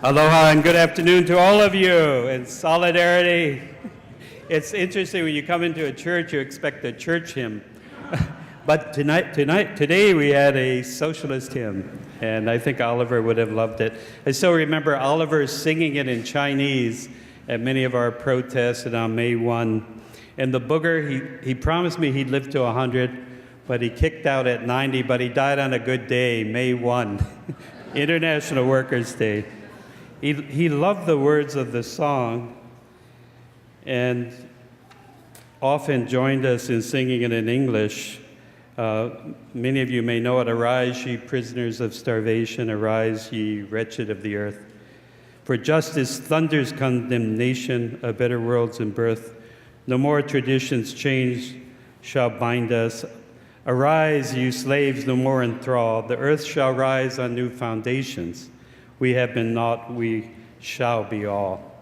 Aloha and good afternoon to all of you in solidarity. It's interesting when you come into a church, you expect a church hymn. But today we had a socialist hymn, and I think Oliver would have loved it. I still remember Oliver singing it in Chinese at many of our protests and on May 1. And the booger, he promised me he'd live to 100, but he kicked out at 90, but he died on a good day, May 1, International Workers' Day. He loved the words of the song and often joined us in singing it in English. Many of you may know it. Arise, ye prisoners of starvation, arise, ye wretched of the earth. For justice thunders condemnation, a better world's in birth. No more traditions changed shall bind us. Arise, you slaves, no more in thrall. The earth shall rise on new foundations. We have been naught, we shall be all.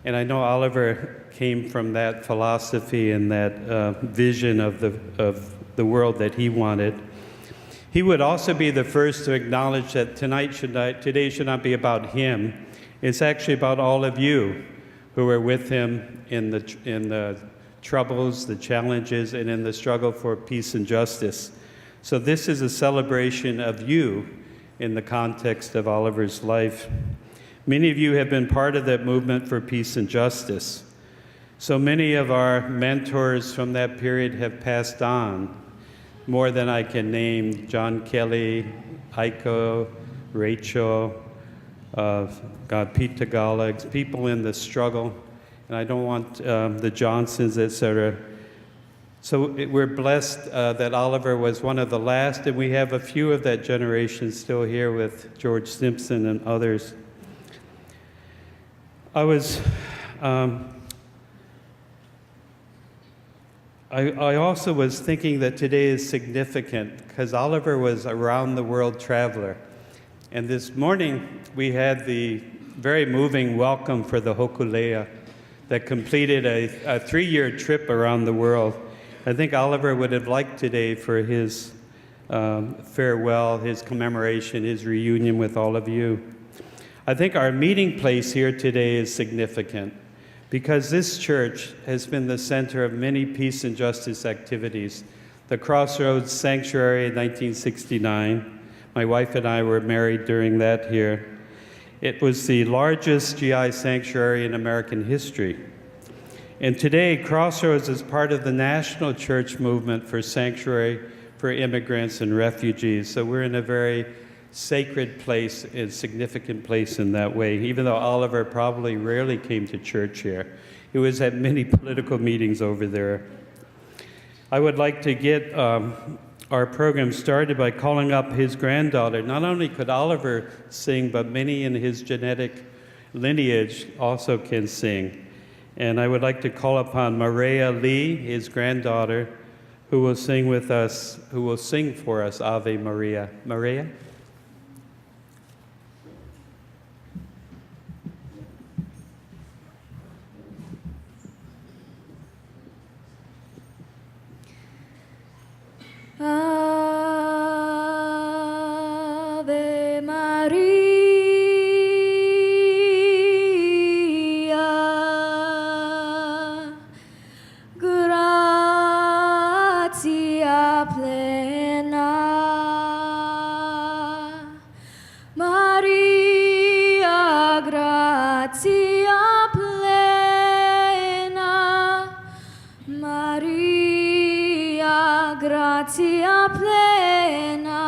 And I know Oliver came from that philosophy and that vision of the world that he wanted. He would also be the first to acknowledge that today should not be about him. It's actually about all of you who are with him in the troubles, the challenges, and in the struggle for peace and justice. So this is a celebration of you in the context of Oliver's life. Many of you have been part of that movement for peace and justice. So many of our mentors from that period have passed on, more than I can name: John Kelly, Aiko, Rachel, Pete Tagalog, people in the struggle, and I don't want the Johnsons, etc. So we're blessed that Oliver was one of the last, and we have a few of that generation still here with George Simpson and others. I also was thinking that today is significant because Oliver was a round-the-world traveler. And this morning, we had the very moving welcome for the Hokulea that completed a 3-year trip around the world. I think Oliver would have liked today for his farewell, his commemoration, his reunion with all of you. I think our meeting place here today is significant because this church has been the center of many peace and justice activities. The Crossroads Sanctuary in 1969, my wife and I were married during that here. It was the largest GI sanctuary in American history. And today, Crossroads is part of the national church movement for sanctuary for immigrants and refugees. So we're in a very sacred place and significant place in that way, even though Oliver probably rarely came to church here. He was at many political meetings over there. I would like to get our program started by calling up his granddaughter. Not only could Oliver sing, but many in his genetic lineage also can sing. And I would like to call upon Maria Lee, his granddaughter, who will sing with us, who will sing for us Ave Maria. Maria? Ave Maria, gratia plena, Maria, gratia plena, Maria, gratia plena,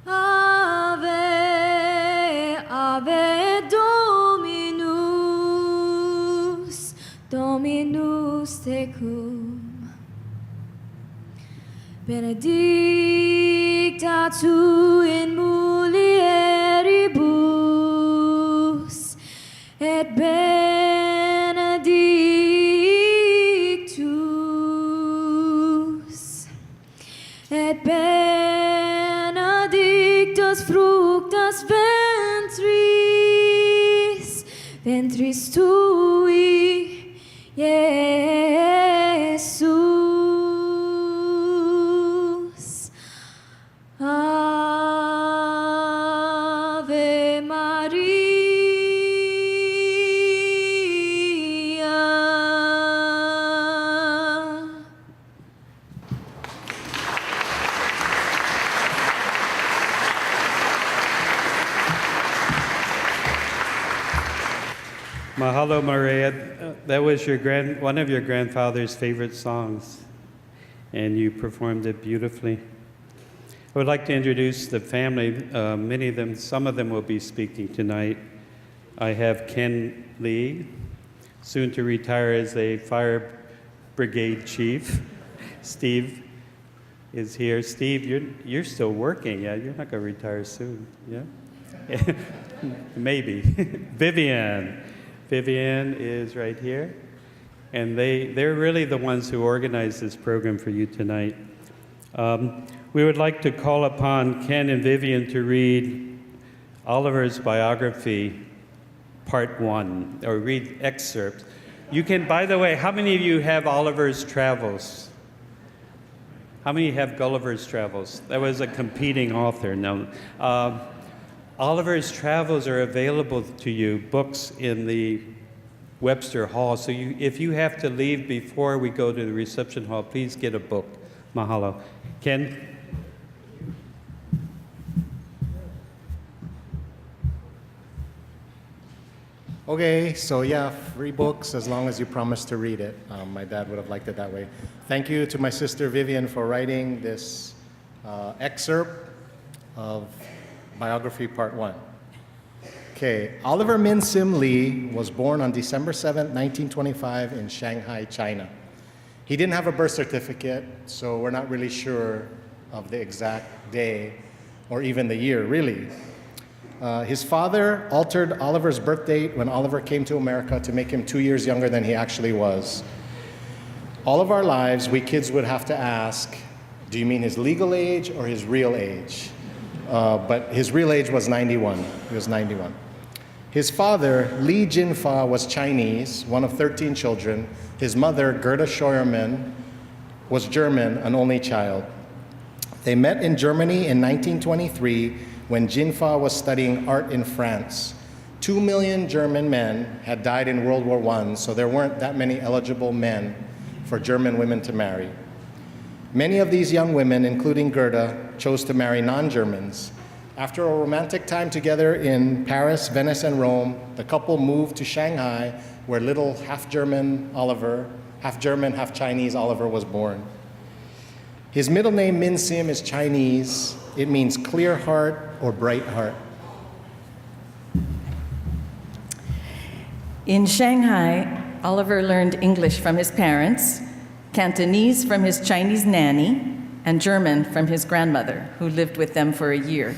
Ave, Ave Dominus, Dominus tecum, benedicta tu in mulieribus, et benedictus, et benedictus fructus ventris tui, Jesus. Mahalo Maria, that was one of your grandfather's favorite songs, and you performed it beautifully. I would like to introduce the family. Some of them will be speaking tonight. I have Ken Lee, soon to retire as a fire brigade chief. Steve is here. Steve, you're still working, yeah? You're not going to retire soon, yeah? Maybe. Vivian is right here. And they're really the ones who organized this program for you tonight. We would like to call upon Ken and Vivian to read Oliver's biography, part 1, or read excerpts. You can, by the way, how many of you have Oliver's Travels? How many have Gulliver's Travels? That was a competing author. No. Oliver's Travels are available to you, books in the Webster Hall. So if you have to leave before we go to the reception hall, please get a book. Mahalo. Ken? Okay, so yeah, free books as long as you promise to read it. My dad would have liked it that way. Thank you to my sister Vivian for writing this excerpt of biography part 1. Okay, Oliver Minseem Lee was born on December 7, 1925 in Shanghai, China. He didn't have a birth certificate, so we're not really sure of the exact day or even the year, really. His father altered Oliver's birth date when Oliver came to America to make him 2 years younger than he actually was. All of our lives, we kids would have to ask, do you mean his legal age or his real age? But his real age was 91. He was 91. His father, Li Jinfa, was Chinese, one of 13 children. His mother, Gerda Scheuermann, was German, an only child. They met in Germany in 1923 when Jinfa was studying art in France. 2 million German men had died in World War I, so there weren't that many eligible men for German women to marry. Many of these young women, including Gerda, chose to marry non-Germans. After a romantic time together in Paris, Venice, and Rome, the couple moved to Shanghai, where little half-German, half Chinese Oliver was born. His middle name, Minseem, is Chinese. It means clear heart or bright heart. In Shanghai, Oliver learned English from his parents, Cantonese from his Chinese nanny, and German from his grandmother, who lived with them for a year.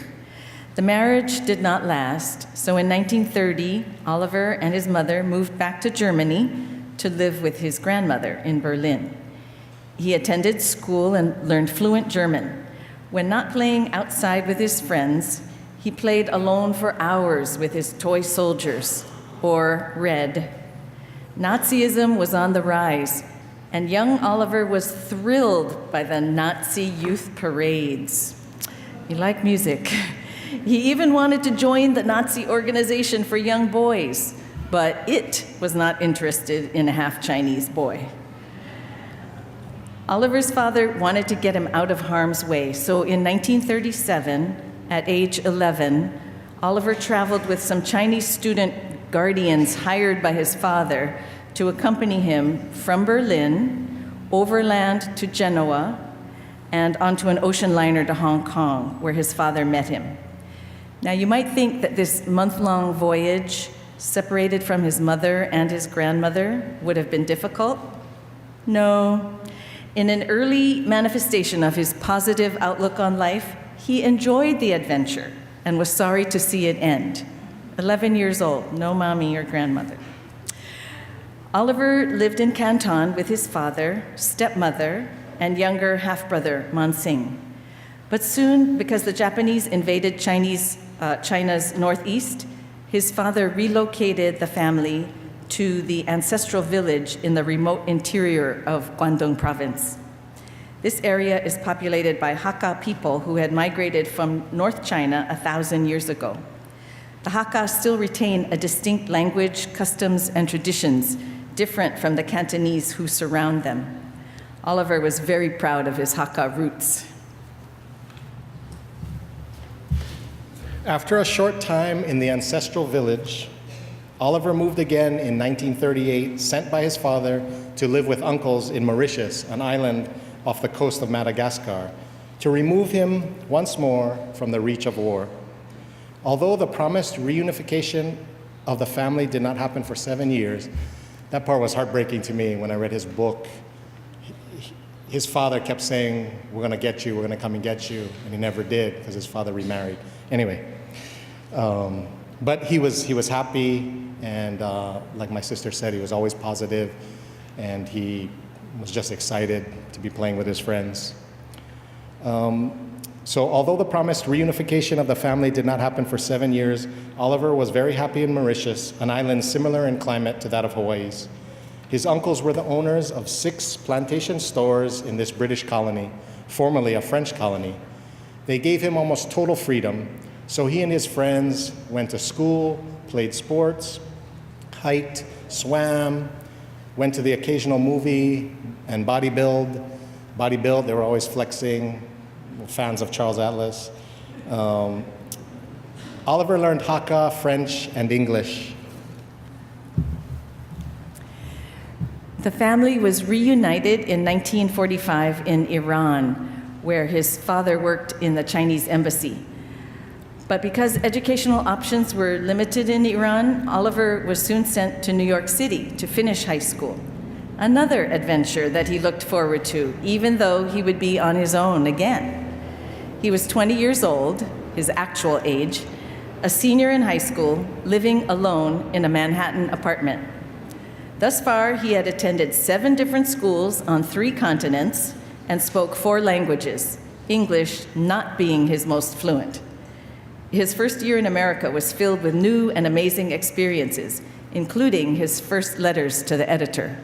The marriage did not last, so in 1930, Oliver and his mother moved back to Germany to live with his grandmother in Berlin. He attended school and learned fluent German. When not playing outside with his friends, he played alone for hours with his toy soldiers, or read. Nazism was on the rise, and young Oliver was thrilled by the Nazi youth parades. He liked music. He even wanted to join the Nazi organization for young boys, but it was not interested in a half-Chinese boy. Oliver's father wanted to get him out of harm's way, so in 1937, at age 11, Oliver traveled with some Chinese student guardians hired by his father to accompany him from Berlin, overland to Genoa, and onto an ocean liner to Hong Kong, where his father met him. Now, you might think that this month-long voyage, separated from his mother and his grandmother, would have been difficult. No. In an early manifestation of his positive outlook on life, he enjoyed the adventure and was sorry to see it end. 11 years old, no mommy or grandmother. Oliver lived in Canton with his father, stepmother, and younger half-brother, Minseem. But soon, because the Japanese invaded China's northeast, his father relocated the family to the ancestral village in the remote interior of Guangdong province. This area is populated by Hakka people who had migrated from North China 1,000 years ago. The Hakka still retain a distinct language, customs, and traditions different from the Cantonese who surround them. Oliver was very proud of his Hakka roots. After a short time in the ancestral village, Oliver moved again in 1938, sent by his father to live with uncles in Mauritius, an island off the coast of Madagascar, to remove him once more from the reach of war. Although the promised reunification of the family did not happen for 7 years, that part was heartbreaking to me when I read his book. His father kept saying, "We're going to get you, we're going to come and get you," and he never did because his father remarried. Anyway, but he was happy, and like my sister said, he was always positive, and he was just excited to be playing with his friends. So although the promised reunification of the family did not happen for 7 years, Oliver was very happy in Mauritius, an island similar in climate to that of Hawaii's. His uncles were the owners of 6 plantation stores in this British colony, formerly a French colony. They gave him almost total freedom, so he and his friends went to school, played sports, hiked, swam, went to the occasional movie, and bodybuild. They were always flexing, fans of Charles Atlas. Oliver learned Hakka, French, and English. The family was reunited in 1945 in Iran, where his father worked in the Chinese embassy. But because educational options were limited in Iran, Oliver was soon sent to New York City to finish high school. Another adventure that he looked forward to, even though he would be on his own again. He was 20 years old, his actual age, a senior in high school, living alone in a Manhattan apartment. Thus far, he had attended 7 different schools on 3 continents and spoke 4 languages, English not being his most fluent. His first year in America was filled with new and amazing experiences, including his first letters to the editor.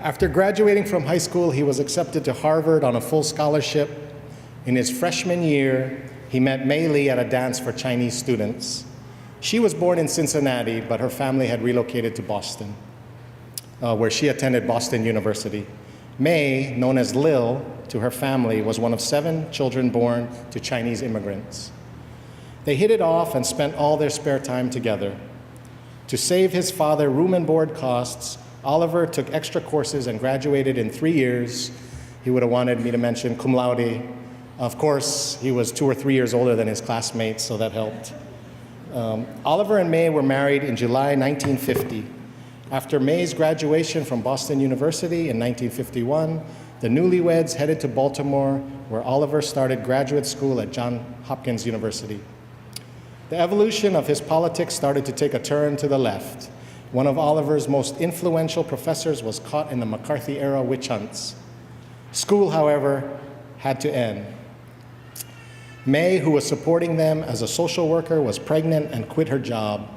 After graduating from high school, he was accepted to Harvard on a full scholarship. In his freshman year, he met Mei Li at a dance for Chinese students. She was born in Cincinnati, but her family had relocated to Boston, where she attended Boston University. Mei, known as Lil to her family, was one of 7 children born to Chinese immigrants. They hit it off and spent all their spare time together. To save his father room and board costs, Oliver took extra courses and graduated in 3 years. He would have wanted me to mention cum laude. Of course, he was 2 or 3 years older than his classmates, so that helped. Oliver and Mei were married in July 1950. After May's graduation from Boston University in 1951, the newlyweds headed to Baltimore, where Oliver started graduate school at Johns Hopkins University. The evolution of his politics started to take a turn to the left. One of Oliver's most influential professors was caught in the McCarthy-era witch hunts. School, however, had to end. May, who was supporting them as a social worker, was pregnant and quit her job.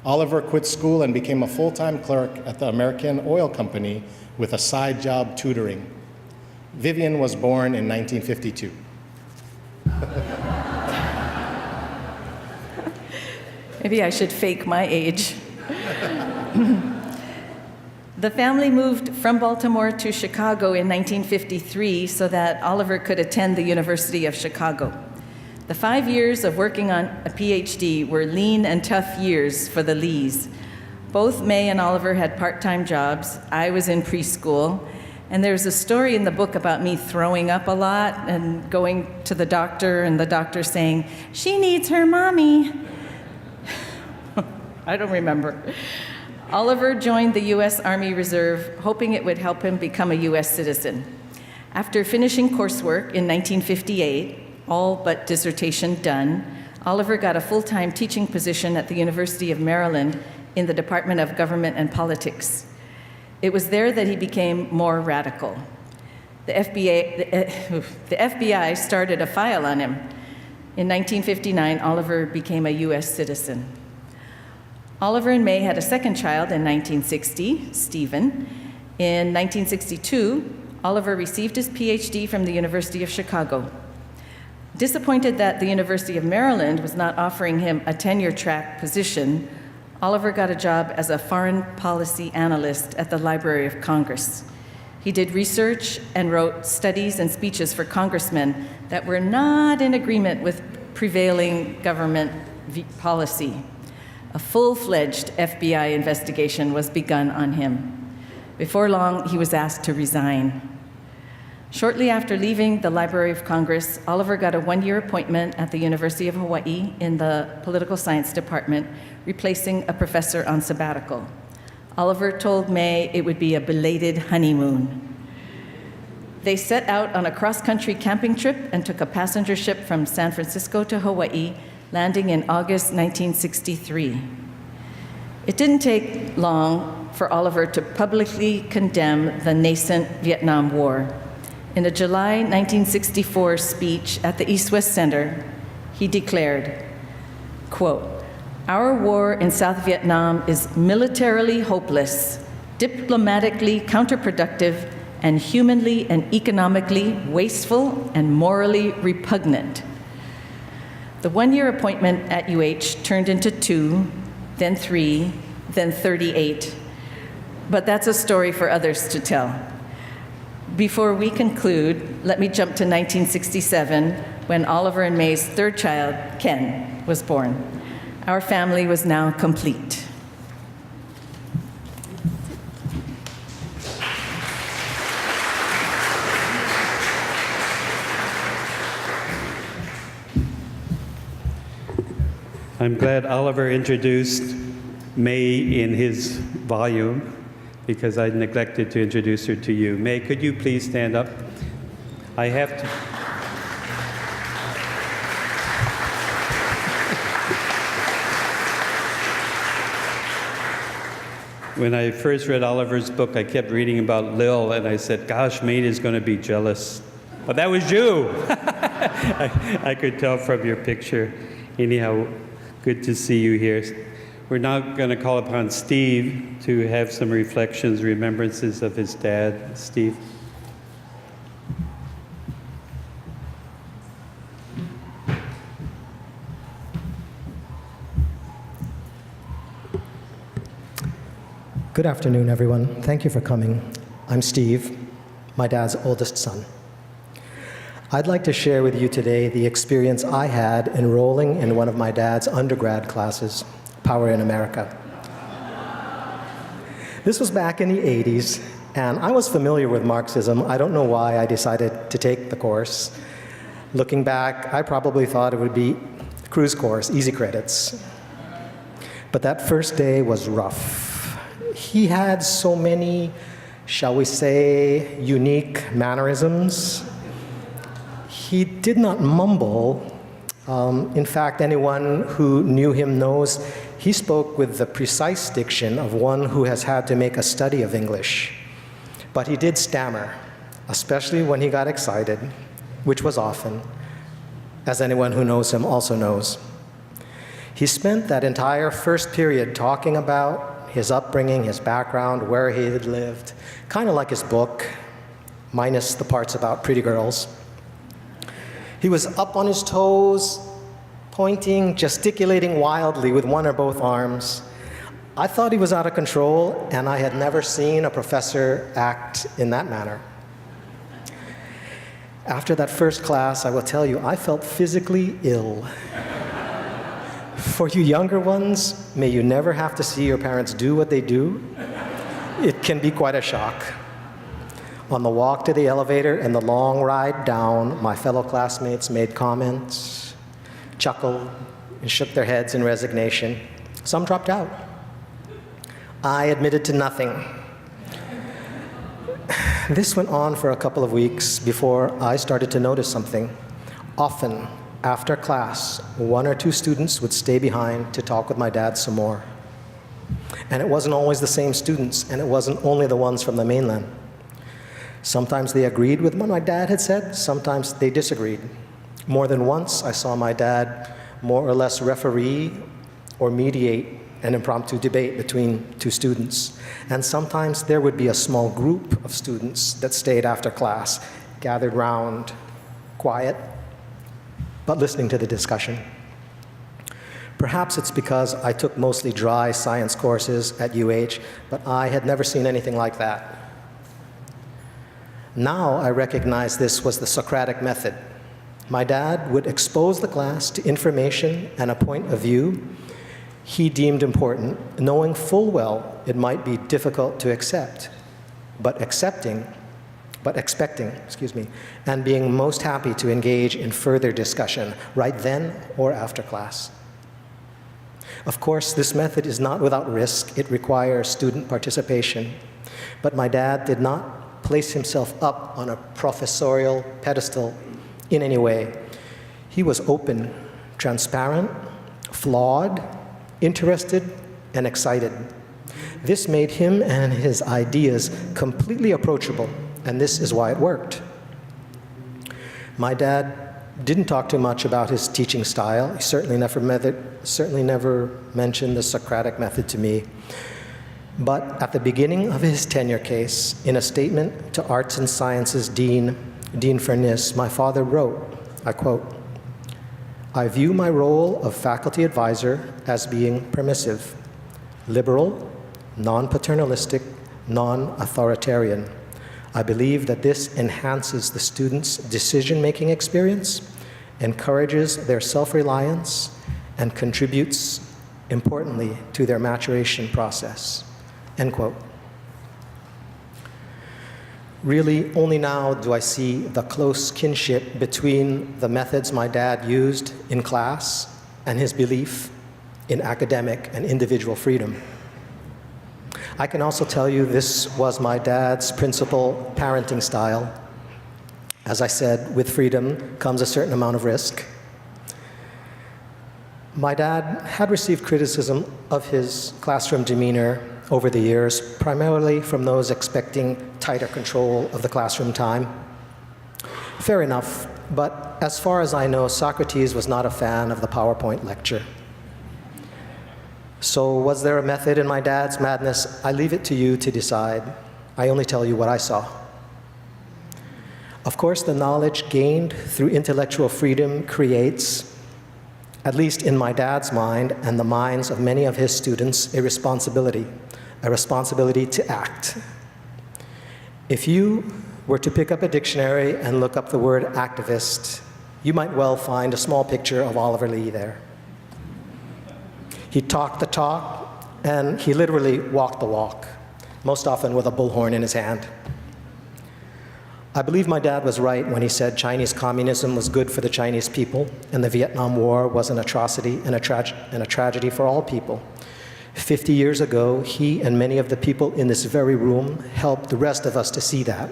Oliver quit school and became a full-time clerk at the American Oil Company with a side job tutoring. Vivian was born in 1952. Maybe I should fake my age. The family moved from Baltimore to Chicago in 1953 so that Oliver could attend the University of Chicago. The 5 years of working on a PhD were lean and tough years for the Lees. Both May and Oliver had part-time jobs. I was in preschool. And there's a story in the book about me throwing up a lot and going to the doctor and the doctor saying, "She needs her mommy." I don't remember. Oliver joined the U.S. Army Reserve, hoping it would help him become a U.S. citizen. After finishing coursework in 1958, all but dissertation done, Oliver got a full-time teaching position at the University of Maryland in the Department of Government and Politics. It was there that he became more radical. The FBI started a file on him. In 1959, Oliver became a U.S. citizen. Oliver and May had a second child in 1960, Stephen. In 1962, Oliver received his PhD from the University of Chicago. Disappointed that the University of Maryland was not offering him a tenure-track position, Oliver got a job as a foreign policy analyst at the Library of Congress. He did research and wrote studies and speeches for congressmen that were not in agreement with prevailing government policy. A full-fledged FBI investigation was begun on him. Before long, he was asked to resign. Shortly after leaving the Library of Congress, Oliver got a one-year appointment at the University of Hawaii in the Political Science Department, replacing a professor on sabbatical. Oliver told May it would be a belated honeymoon. They set out on a cross-country camping trip and took a passenger ship from San Francisco to Hawaii, landing in August 1963. It didn't take long for Oliver to publicly condemn the nascent Vietnam War. In a July 1964 speech at the East-West Center, he declared, quote, "Our war in South Vietnam is militarily hopeless, diplomatically counterproductive, and humanly and economically wasteful and morally repugnant." The one-year appointment at UH turned into 2, then 3, then 38. But that's a story for others to tell. Before we conclude, let me jump to 1967, when Oliver and May's third child, Ken, was born. Our family was now complete. I'm glad Oliver introduced May in his volume, because I neglected to introduce her to you. May, could you please stand up? I have to. When I first read Oliver's book, I kept reading about Lil, and I said, gosh, May is going to be jealous. But that was you. I could tell from your picture. Anyhow, good to see you here. We're now going to call upon Steve to have some reflections, remembrances of his dad. Steve. Good afternoon, everyone. Thank you for coming. I'm Steve, my dad's oldest son. I'd like to share with you today the experience I had enrolling in one of my dad's undergrad classes, Power in America. This was back in the 80s, and I was familiar with Marxism. I don't know why I decided to take the course. Looking back, I probably thought it would be a cruise course, easy credits. But that first day was rough. He had so many, shall we say, unique mannerisms. He did not mumble. In fact, anyone who knew him knows he spoke with the precise diction of one who has had to make a study of English. But he did stammer, especially when he got excited, which was often, as anyone who knows him also knows. He spent that entire first period talking about his upbringing, his background, where he had lived, kind of like his book, minus the parts about pretty girls. He was up on his toes, pointing, gesticulating wildly with one or both arms. I thought he was out of control, and I had never seen a professor act in that manner. After that first class, I will tell you, I felt physically ill. For you younger ones, may you never have to see your parents do what they do. It can be quite a shock. On the walk to the elevator and the long ride down, my fellow classmates made comments, chuckled, and shook their heads in resignation. Some dropped out. I admitted to nothing. This went on for a couple of weeks before I started to notice something. Often, after class, one or two students would stay behind to talk with my dad some more. And it wasn't always the same students, and it wasn't only the ones from the mainland. Sometimes they agreed with what my dad had said, sometimes they disagreed. More than once, I saw my dad more or less referee or mediate an impromptu debate between two students. And sometimes there would be a small group of students that stayed after class, gathered round, quiet, but listening to the discussion. Perhaps it's because I took mostly dry science courses at UH, but I had never seen anything like that. Now I recognize this was the Socratic method. My dad would expose the class to information and a point of view he deemed important, knowing full well it might be difficult to accept, but expecting, and being most happy to engage in further discussion right then or after class. Of course, this method is not without risk. It requires student participation. But my dad did not place himself up on a professorial pedestal in any way. He was open, transparent, flawed, interested, and excited. This made him and his ideas completely approachable, and this is why it worked. My dad didn't talk too much about his teaching style. He certainly never mentioned the Socratic method to me. But at the beginning of his tenure case, in a statement to Arts and Sciences Dean Furness, my father wrote, I quote, "I view my role of faculty advisor as being permissive, liberal, non-paternalistic, non-authoritarian. I believe that this enhances the students' decision-making experience, encourages their self-reliance, and contributes, importantly, to their maturation process." End quote. Really, only now do I see the close kinship between the methods my dad used in class and his belief in academic and individual freedom. I can also tell you this was my dad's principal parenting style. As I said, with freedom comes a certain amount of risk. My dad had received criticism of his classroom demeanor over the years, primarily from those expecting tighter control of the classroom time. Fair enough, but as far as I know, Socrates was not a fan of the PowerPoint lecture. So was there a method in my dad's madness? I leave it to you to decide. I only tell you what I saw. Of course, the knowledge gained through intellectual freedom creates, at least in my dad's mind and the minds of many of his students, a responsibility to act. If you were to pick up a dictionary and look up the word activist, you might well find a small picture of Oliver Lee there. He talked the talk, and he literally walked the walk, most often with a bullhorn in his hand. I believe my dad was right when he said Chinese communism was good for the Chinese people, and the Vietnam War was an atrocity and a tragedy for all people. 50 years ago, he and many of the people in this very room helped the rest of us to see that.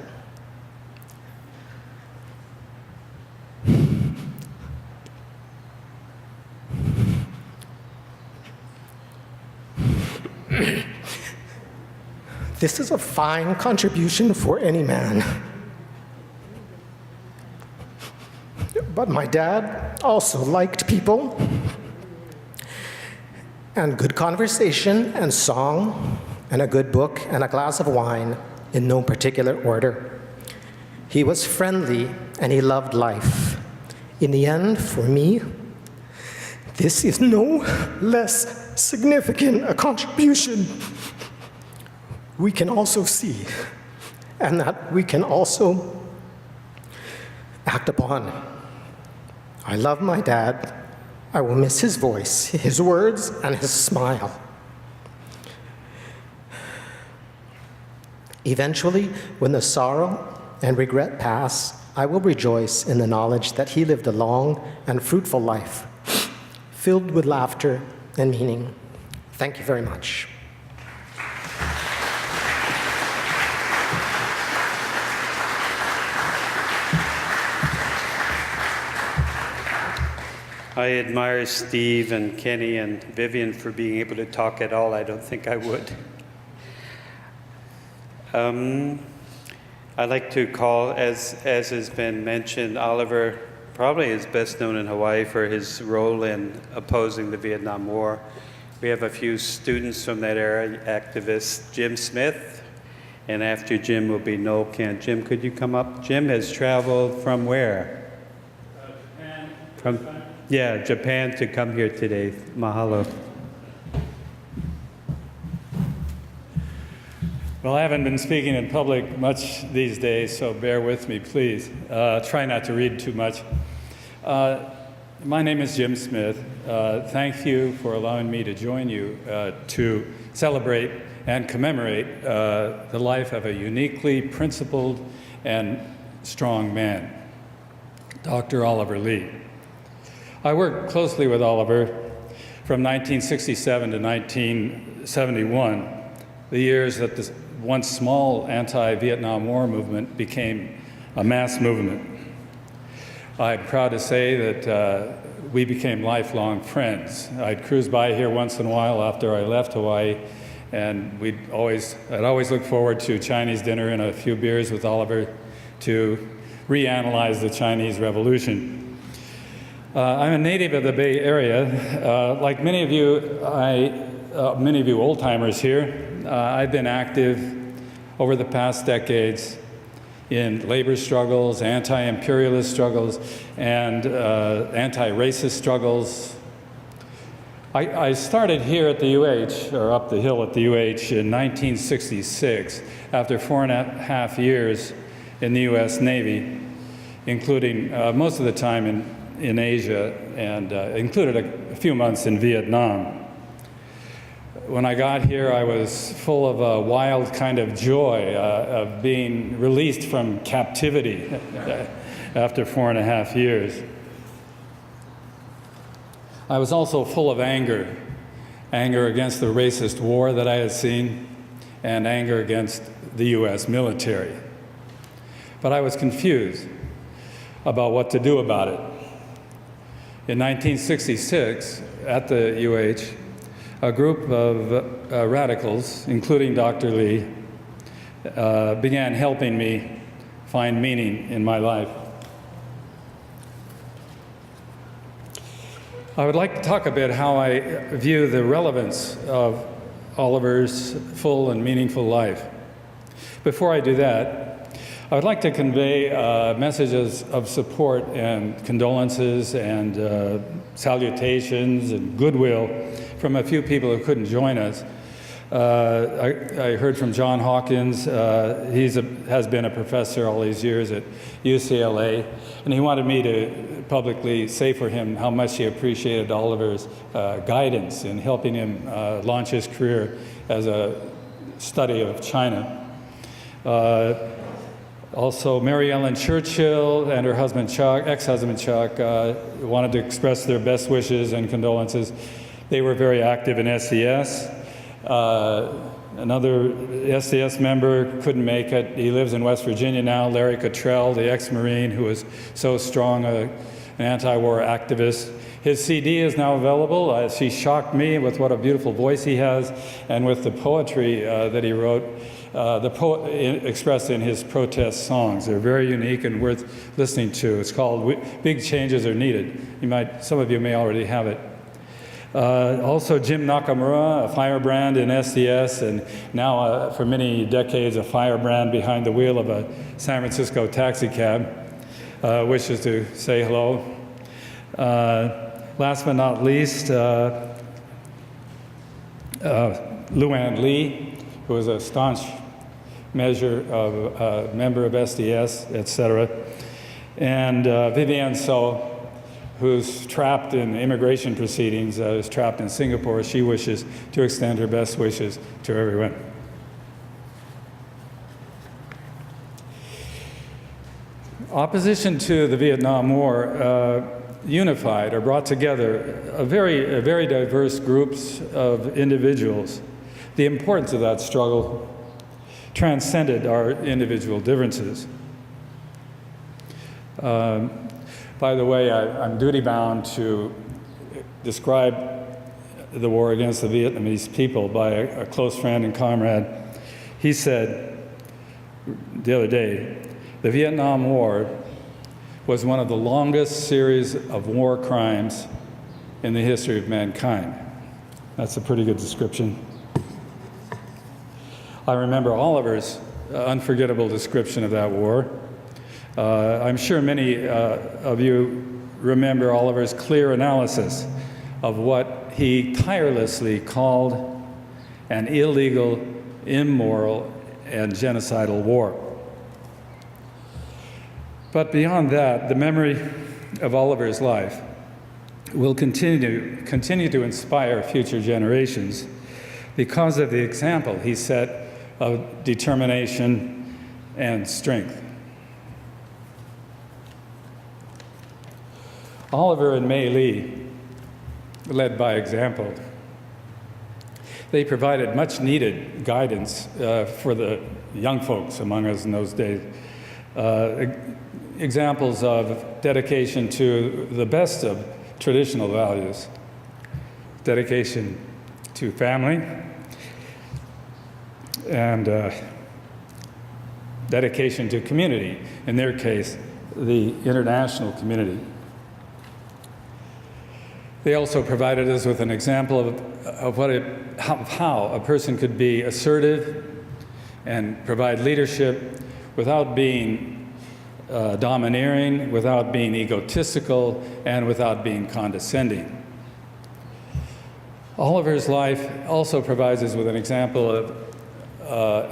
This is a fine contribution for any man. But my dad also liked people, and good conversation, and song, and a good book, and a glass of wine, in no particular order. He was friendly, and he loved life. In the end, for me, this is no less significant a contribution we can also see, and that we can also act upon. I love my dad. I will miss his voice, his words, and his smile. Eventually, when the sorrow and regret pass, I will rejoice in the knowledge that he lived a long and fruitful life, filled with laughter and meaning. Thank you very much. I admire Steve and Kenny and Vivian for being able to talk at all. I don't think I would. I like to call, as has been mentioned, Oliver probably is best known in Hawaii for his role in opposing the Vietnam War. We have a few students from that era, activists, Jim Smith, and after Jim will be Noel Kent. Jim, could you come up? Jim has traveled from where? Japan. Japan to come here today. Mahalo. Well, I haven't been speaking in public much these days, so bear with me, please. Try not to read too much. My name is Jim Smith. Thank you for allowing me to join you to celebrate and commemorate the life of a uniquely principled and strong man, Dr. Oliver Lee. I worked closely with Oliver from 1967 to 1971, the years that the once small anti-Vietnam War movement became a mass movement. I'm proud to say that we became lifelong friends. I'd cruise by here once in a while after I left Hawaii, and I'd always look forward to Chinese dinner and a few beers with Oliver to reanalyze the Chinese Revolution. I'm a native of the Bay Area. Like many of you old-timers here, I've been active over the past decades in labor struggles, anti-imperialist struggles, and anti-racist struggles. I started here at the UH, or up the hill at the UH, in 1966, after 4.5 years in the US Navy, including most of the time in Asia, and included a few months in Vietnam. When I got here, I was full of a wild kind of joy of being released from captivity after 4.5 years. I was also full of anger against the racist war that I had seen, and anger against the US military. But I was confused about what to do about it. In 1966, at the UH, a group of radicals, including Dr. Lee, began helping me find meaning in my life. I would like to talk a bit how I view the relevance of Oliver's full and meaningful life. Before I do that, I would like to convey messages of support and condolences and salutations and goodwill from a few people who couldn't join us. I heard from John Hawkins. He has been a professor all these years at UCLA, and he wanted me to publicly say for him how much he appreciated Oliver's guidance in helping him launch his career as a study of China. Also, Mary Ellen Churchill and her husband Chuck, ex-husband Chuck, wanted to express their best wishes and condolences. They were very active in SES. Another SES member couldn't make it. He lives in West Virginia now, Larry Cottrell, the ex-Marine who was so strong, an anti-war activist. His CD is now available. She shocked me with what a beautiful voice he has and with the poetry that he wrote, expressed in his protest songs. They're very unique and worth listening to. It's called Big Changes Are Needed. Some of you may already have it. Also Jim Nakamura, a firebrand in SDS, and now for many decades a firebrand behind the wheel of a San Francisco taxi cab, wishes to say hello. Last but not least, Luann Lee, who is a staunch member of SDS, etc., and Vivienne So, who's trapped in immigration proceedings, is trapped in Singapore. She wishes to extend her best wishes to everyone. Opposition to the Vietnam War unified or brought together a very diverse groups of individuals. The importance of that struggle transcended our individual differences. By the way, I'm duty-bound to describe the war against the Vietnamese people by a close friend and comrade. He said the other day, the Vietnam War was one of the longest series of war crimes in the history of mankind. That's a pretty good description. I remember Oliver's unforgettable description of that war. I'm sure many of you remember Oliver's clear analysis of what he tirelessly called an illegal, immoral, and genocidal war. But beyond that, the memory of Oliver's life will continue to inspire future generations because of the example he set of determination and strength. Oliver and Mei Lee led by example. They provided much needed guidance for the young folks among us in those days. Examples of dedication to the best of traditional values, dedication to family, and dedication to community, in their case, the international community. They also provided us with an example of how a person could be assertive and provide leadership without being domineering, without being egotistical, and without being condescending. Oliver's life also provides us with an example of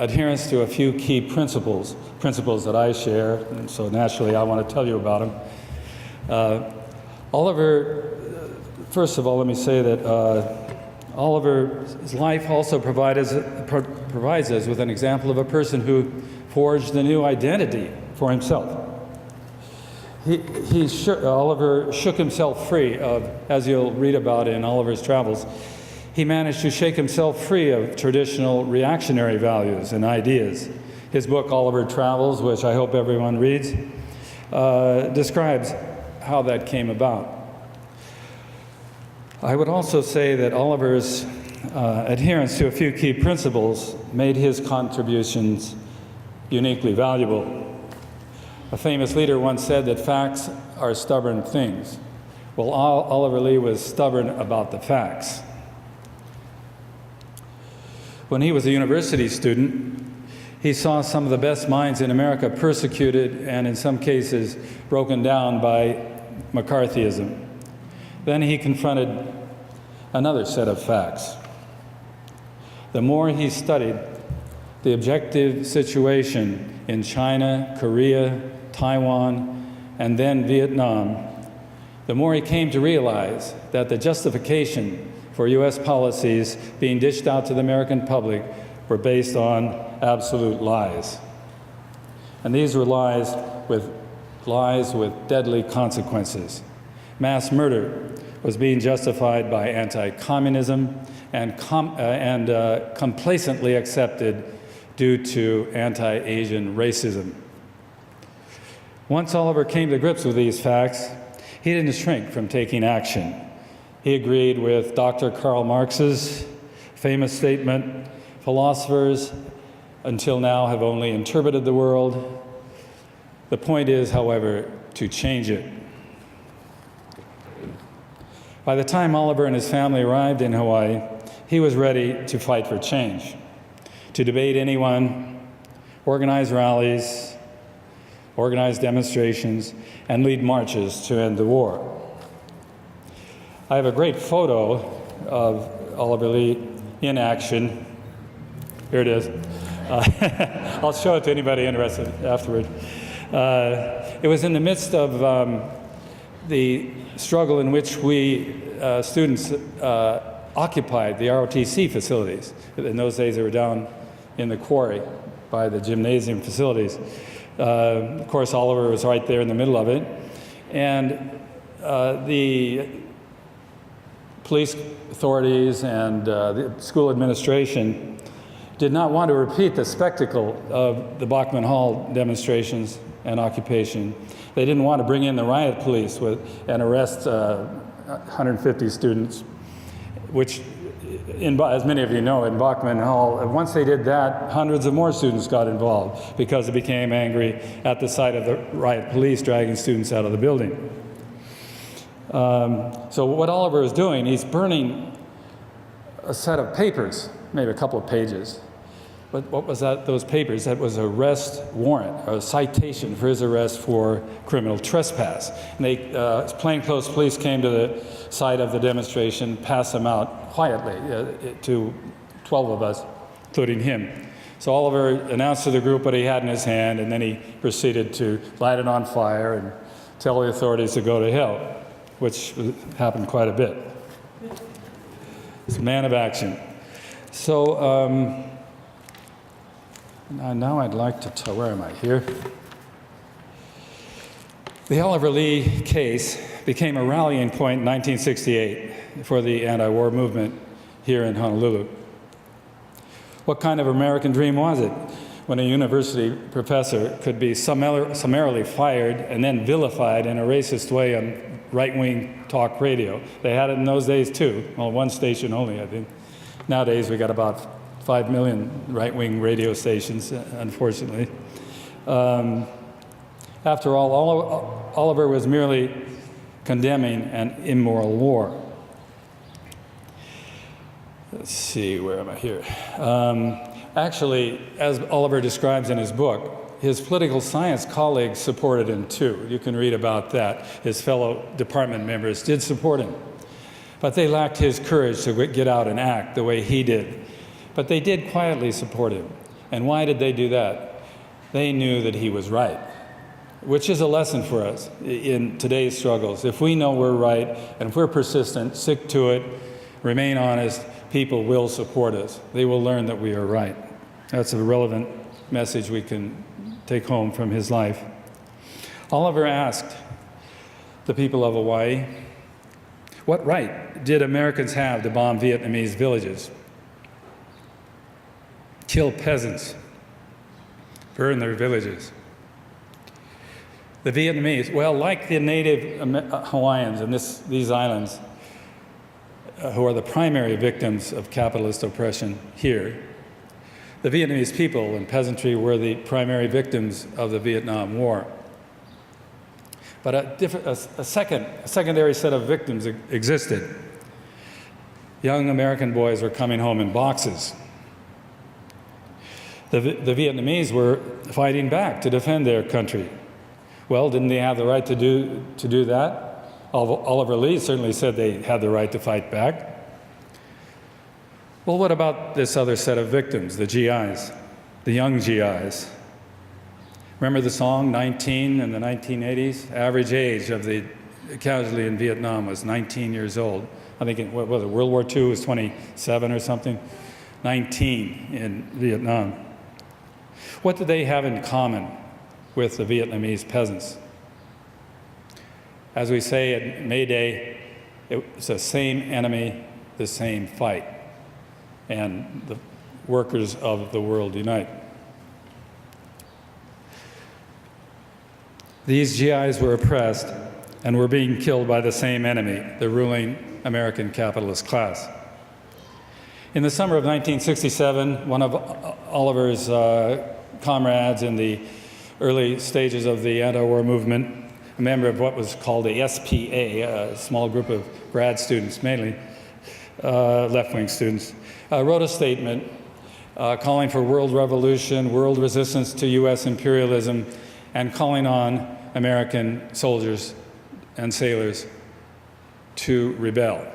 adherence to a few key principles that I share, and so naturally I want to tell you about them. Oliver, first of all, let me say that Oliver's life also provides us with an example of a person who forged a new identity for himself. Oliver shook himself free of, as you'll read about in Oliver's travels, he managed to shake himself free of traditional reactionary values and ideas. His book, Oliver Travels, which I hope everyone reads, describes how that came about. I would also say that Oliver's adherence to a few key principles made his contributions uniquely valuable. A famous leader once said that facts are stubborn things. Well, Oliver Lee was stubborn about the facts. When he was a university student, he saw some of the best minds in America persecuted and in some cases broken down by McCarthyism. Then he confronted another set of facts. The more he studied the objective situation in China, Korea, Taiwan, and then Vietnam, the more he came to realize that the justification for U.S. policies being dished out to the American public were based on absolute lies. And these were lies with deadly consequences. Mass murder was being justified by anti-communism and complacently accepted due to anti-Asian racism. Once Oliver came to grips with these facts, he didn't shrink from taking action. He agreed with Dr. Karl Marx's famous statement, "Philosophers until now have only interpreted the world. The point is, however, to change it." By the time Oliver and his family arrived in Hawaii, he was ready to fight for change, to debate anyone, organize rallies, organize demonstrations, and lead marches to end the war. I have a great photo of Oliver Lee in action. Here it is. I'll show it to anybody interested afterward. It was in the midst of the struggle in which we students occupied the ROTC facilities. In those days, they were down in the quarry by the gymnasium facilities. Of course, Oliver was right there in the middle of it. And the police authorities and the school administration did not want to repeat the spectacle of the Bachman Hall demonstrations and occupation. They didn't want to bring in the riot police and arrest 150 students, which, as many of you know, in Bachman Hall, once they did that, hundreds of more students got involved because they became angry at the sight of the riot police dragging students out of the building. So what Oliver is doing, he's burning a set of papers, maybe a couple of pages. But what was that? Those papers? That was an arrest warrant, a citation for his arrest for criminal trespass. And plainclothes police came to the site of the demonstration, passed them out quietly to 12 of us, including him. So Oliver announced to the group what he had in his hand, and then he proceeded to light it on fire and tell the authorities to go to hell, which happened quite a bit. He's a man of action. So now I'd like to tell, where am I here? The Oliver Lee case became a rallying point in 1968 for the anti-war movement here in Honolulu. What kind of American dream was it when a university professor could be summarily fired and then vilified in a racist way on right-wing talk radio? They had it in those days too. Well, one station only, I think. Nowadays we got about 5 million right-wing radio stations, unfortunately. After all, Oliver was merely condemning an immoral war. Let's see, where am I here? Actually, as Oliver describes in his book, his political science colleagues supported him too. You can read about that. His fellow department members did support him. But they lacked his courage to get out and act the way he did. But they did quietly support him. And why did they do that? They knew that he was right, which is a lesson for us in today's struggles. If we know we're right, and if we're persistent, stick to it, remain honest, people will support us. They will learn that we are right. That's a relevant message we can take home from his life. Oliver asked the people of Hawaii, what right did Americans have to bomb Vietnamese villages, kill peasants, burn their villages? The Vietnamese, well, like the native Hawaiians in these islands, who are the primary victims of capitalist oppression here, the Vietnamese people and peasantry were the primary victims of the Vietnam War. But a secondary set of victims existed. Young American boys were coming home in boxes. The Vietnamese were fighting back to defend their country. Well, didn't they have the right to do that? Oliver Lee certainly said they had the right to fight back. Well, what about this other set of victims, the GIs, the young GIs? Remember the song, 19 in the 1980s? Average age of the casualty in Vietnam was 19 years old. I think, what was it, World War II was 27 or something? 19 in Vietnam. What did they have in common with the Vietnamese peasants? As we say at May Day, it's the same enemy, the same fight. And the workers of the world unite. These GIs were oppressed and were being killed by the same enemy, the ruling American capitalist class. In the summer of 1967, one of Oliver's comrades in the early stages of the anti-war movement, a member of what was called a SPA, a small group of grad students mainly, left-wing students, wrote a statement calling for world revolution, world resistance to U.S. imperialism, and calling on American soldiers and sailors to rebel,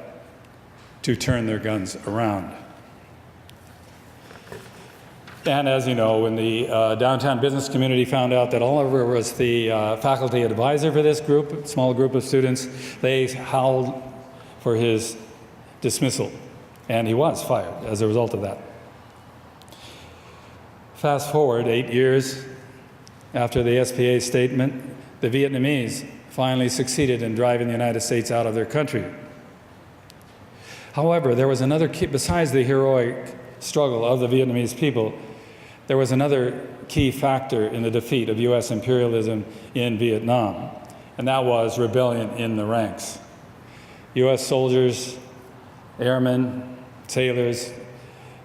to turn their guns around. And as you know, when the downtown business community found out that Oliver was the faculty advisor for this group, small group of students, they howled for his dismissal. And he was fired as a result of that. Fast forward 8 years after the SPA statement, the Vietnamese finally succeeded in driving the United States out of their country. However, there was another key, besides the heroic struggle of the Vietnamese people, there was another key factor in the defeat of U.S. imperialism in Vietnam, and that was rebellion in the ranks. U.S. soldiers, airmen, sailors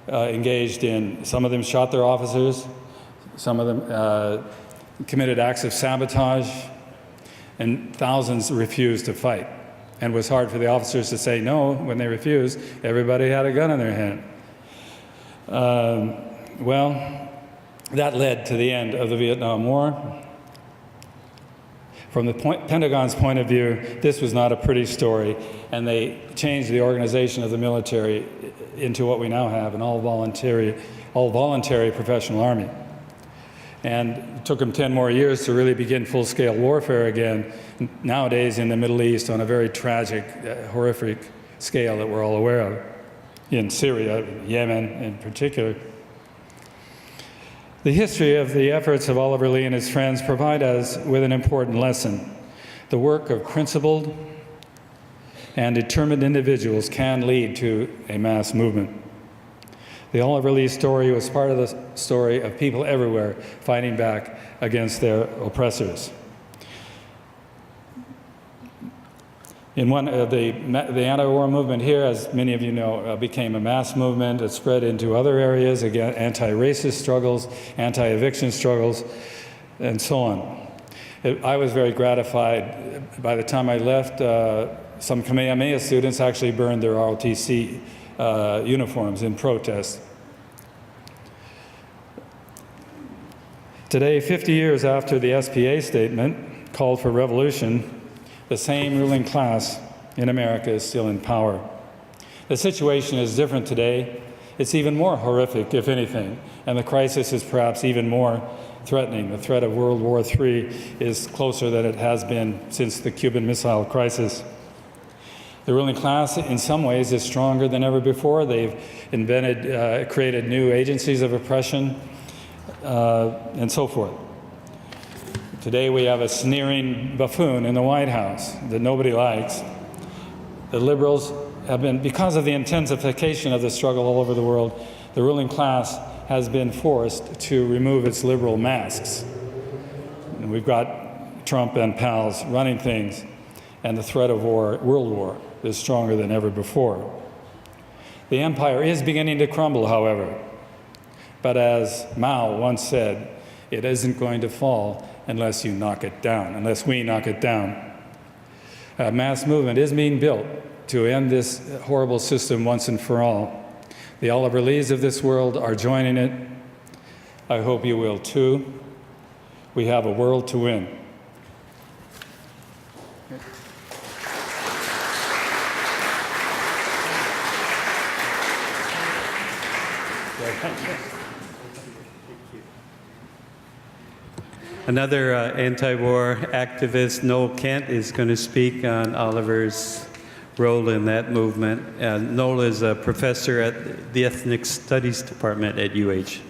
engaged in, some of them shot their officers, some of them committed acts of sabotage, and thousands refused to fight. And it was hard for the officers to say no when they refused. Everybody had a gun in their hand. Well, that led to the end of the Vietnam War. From the Pentagon's point of view, this was not a pretty story, and they changed the organization of the military into what we now have, an all-voluntary professional army. And it took them 10 more years to really begin full-scale warfare again, nowadays in the Middle East on a very tragic, horrific scale that we're all aware of, in Syria, Yemen in particular. The history of the efforts of Oliver Lee and his friends provide us with an important lesson. The work of principled and determined individuals can lead to a mass movement. The Oliver Lee story was part of the story of people everywhere fighting back against their oppressors. In one the anti-war movement here, as many of you know, became a mass movement. It spread into other areas, again, anti-racist struggles, anti-eviction struggles, and so on. I was very gratified. By the time I left, some Kamehameha students actually burned their ROTC uniforms in protest. Today, 50 years after the SPA statement called for revolution, the same ruling class in America is still in power. The situation is different today. It's even more horrific, if anything, and the crisis is perhaps even more threatening. The threat of World War III is closer than it has been since the Cuban Missile Crisis. The ruling class, in some ways, is stronger than ever before. They've created new agencies of oppression, and so forth. Today we have a sneering buffoon in the White House that nobody likes. The liberals have been, because of the intensification of the struggle all over the world, the ruling class has been forced to remove its liberal masks. And we've got Trump and pals running things, and the threat of war, world war, is stronger than ever before. The empire is beginning to crumble, however. But as Mao once said, it isn't going to fall unless you knock it down, unless we knock it down. A mass movement is being built to end this horrible system once and for all. The Oliver Lees of this world are joining it. I hope you will too. We have a world to win. Another anti-war activist, Noel Kent, is going to speak on Oliver's role in that movement. Noel is a professor at the Ethnic Studies Department at UH.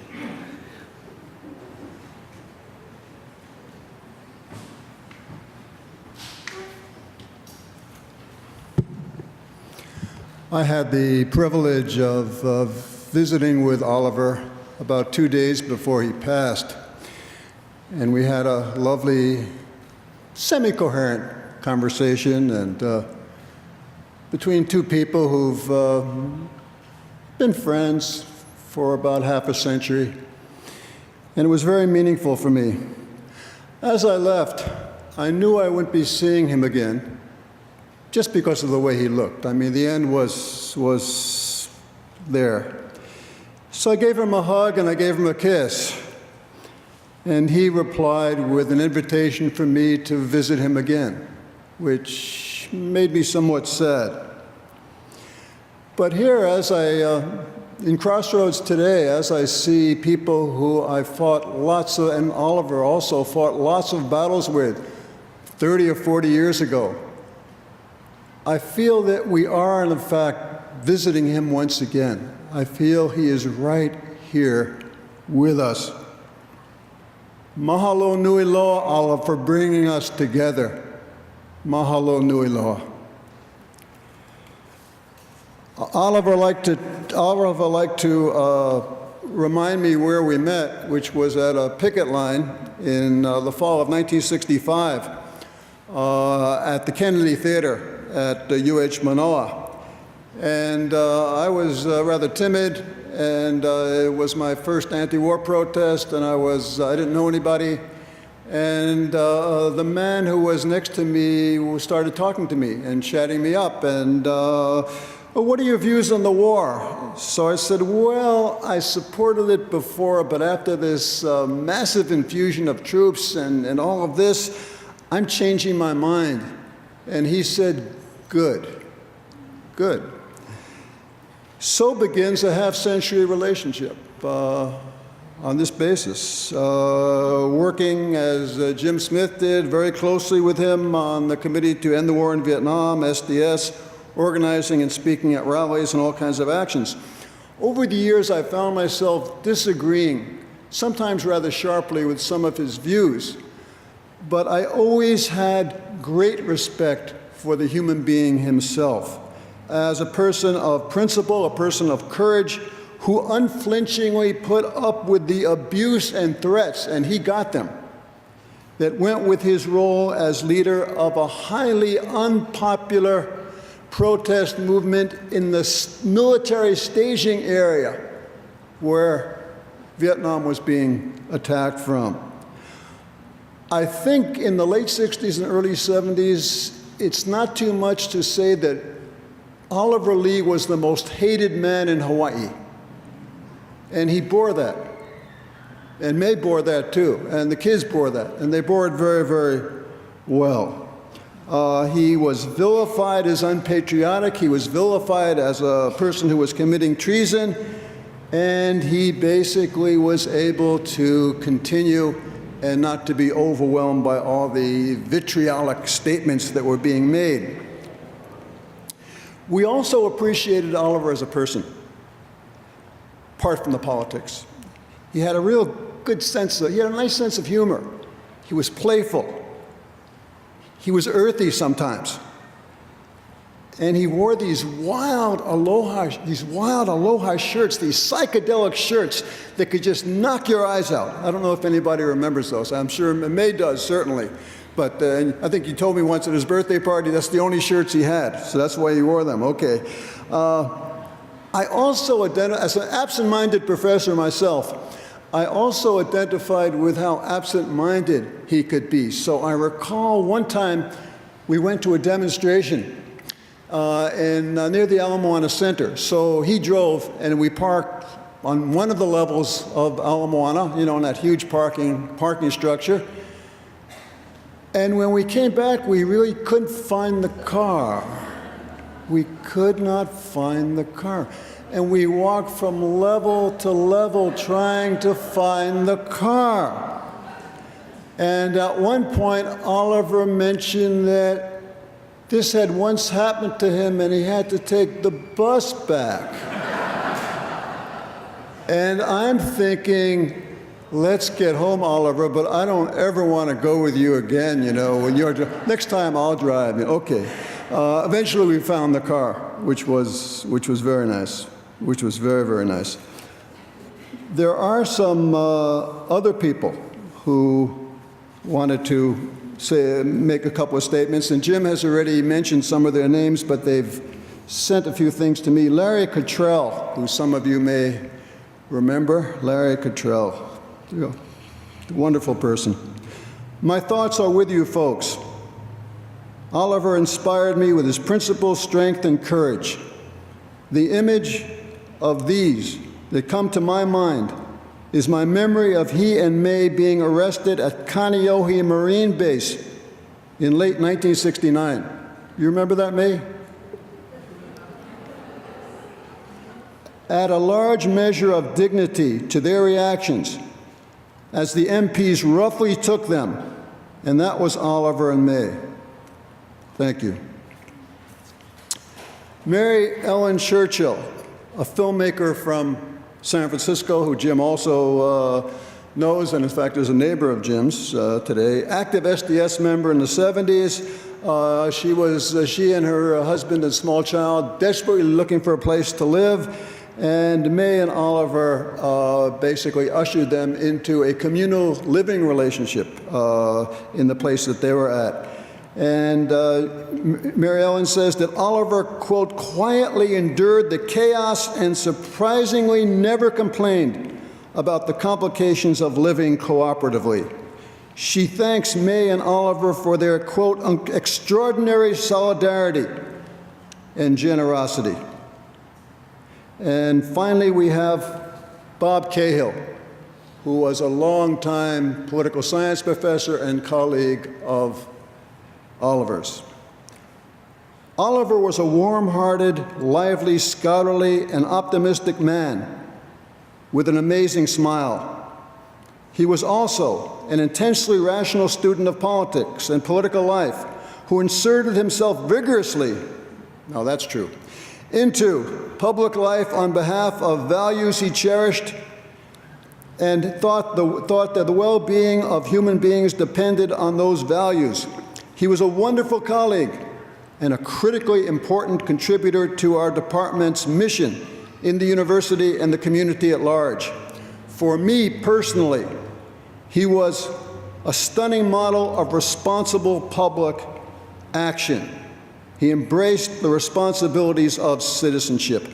I had the privilege of visiting with Oliver about 2 days before he passed. And we had a lovely, semi-coherent conversation, and between two people who've been friends for about half a century. And it was very meaningful for me. As I left, I knew I wouldn't be seeing him again, just because of the way he looked. I mean, the end was there. So I gave him a hug and I gave him a kiss. And he replied with an invitation for me to visit him again, which made me somewhat sad. But here, in Crossroads today, as I see people who I fought lots of, and Oliver also fought lots of battles with 30 or 40 years ago, I feel that we are, in fact, visiting him once again. I feel he is right here with us. Mahalo nui loa, Oliver, for bringing us together. Mahalo nui loa. Oliver liked to remind me where we met, which was at a picket line in the fall of 1965 at the Kennedy Theater at UH Manoa. And I was rather timid, and it was my first anti-war protest, and I didn't know anybody. And the man who was next to me started talking to me and chatting me up, and what are your views on the war? So I said, well, I supported it before, but after this massive infusion of troops and all of this, I'm changing my mind. And he said, good, good. So begins a half-century relationship. on this basis, working as Jim Smith did very closely with him on the Committee to End the War in Vietnam, SDS, organizing and speaking at rallies and all kinds of actions. Over the years, I found myself disagreeing, sometimes rather sharply, with some of his views, but I always had great respect for the human being himself as a person of principle, a person of courage, who unflinchingly put up with the abuse and threats, and he got them, that went with his role as leader of a highly unpopular protest movement in the military staging area where Vietnam was being attacked from. I think in the late 60s and early 70s, it's not too much to say that Oliver Lee was the most hated man in Hawaii. And he bore that. And May bore that too. And the kids bore that. And they bore it very, very well. He was vilified as unpatriotic. He was vilified as a person who was committing treason. And he basically was able to continue and not to be overwhelmed by all the vitriolic statements that were being made. We also appreciated Oliver as a person, apart from the politics. He had a real good sense of, he had a nice sense of humor. He was playful. He was earthy sometimes. And he wore these wild aloha shirts, these psychedelic shirts that could just knock your eyes out. I don't know if anybody remembers those. I'm sure May does, certainly. But I think he told me once at his birthday party that's the only shirts he had, so that's why he wore them. Okay. I also as an absent-minded professor myself, I also identified with how absent-minded he could be. So I recall one time we went to a demonstration near the Ala Moana Center. So he drove, and we parked on one of the levels of Ala Moana, you know, in that huge parking structure. And when we came back, we really couldn't find the car. We could not find the car. And we walked from level to level trying to find the car. And at one point, Oliver mentioned that this had once happened to him and he had to take the bus back. And I'm thinking, let's get home, Oliver, but I don't ever want to go with you again, you know, when you're, next time I'll drive. Okay. Eventually we found the car, which was very nice, which was very, very nice. There are some other people who wanted to make a couple of statements, and Jim has already mentioned some of their names, but they've sent a few things to me. Larry Cottrell, who some of you may remember, Larry Cottrell, wonderful person. My thoughts are with you folks. Oliver inspired me with his principle, strength, and courage. The image of these that come to my mind is my memory of he and May being arrested at Kaneohe Marine Base in late 1969. You remember that, May? Add a large measure of dignity to their reactions as the MPs roughly took them, and that was Oliver and May. Thank you. Mary Ellen Churchill, a filmmaker from San Francisco, who Jim also knows, and in fact is a neighbor of Jim's today. Active SDS member in the 70s. She and her husband and small child desperately looking for a place to live, and May and Oliver basically ushered them into a communal living relationship in the place that they were at. And Mary Ellen says that Oliver, quote, quietly endured the chaos and surprisingly never complained about the complications of living cooperatively. She thanks May and Oliver for their, quote, extraordinary solidarity and generosity. And finally, we have Bob Cahill, who was a longtime political science professor and colleague of Oliver's. Oliver was a warm-hearted, lively, scholarly, and optimistic man with an amazing smile. He was also an intensely rational student of politics and political life who inserted himself vigorously, now that's true, into public life on behalf of values he cherished and thought that the well-being of human beings depended on those values. He was a wonderful colleague and a critically important contributor to our department's mission in the university and the community at large. For me personally, he was a stunning model of responsible public action. He embraced the responsibilities of citizenship.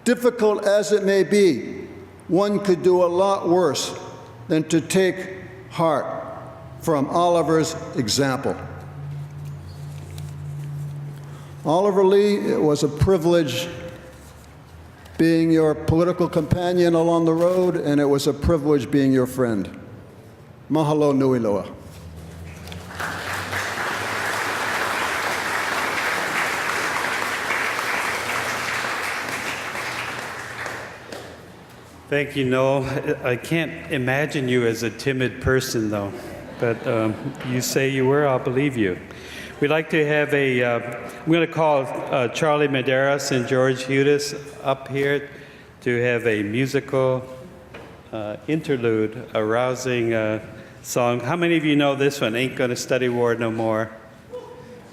Difficult as it may be, one could do a lot worse than to take heart from Oliver's example. Oliver Lee, it was a privilege being your political companion along the road, and it was a privilege being your friend. Mahalo nui loa. Thank you, Noel. I can't imagine you as a timid person, though. But you say you were, I'll believe you. We'd like to have I'm going to call Charlie Medeiros and George Hudis up here to have a musical interlude, a rousing song. How many of you know this one, Ain't Gonna Study War No More?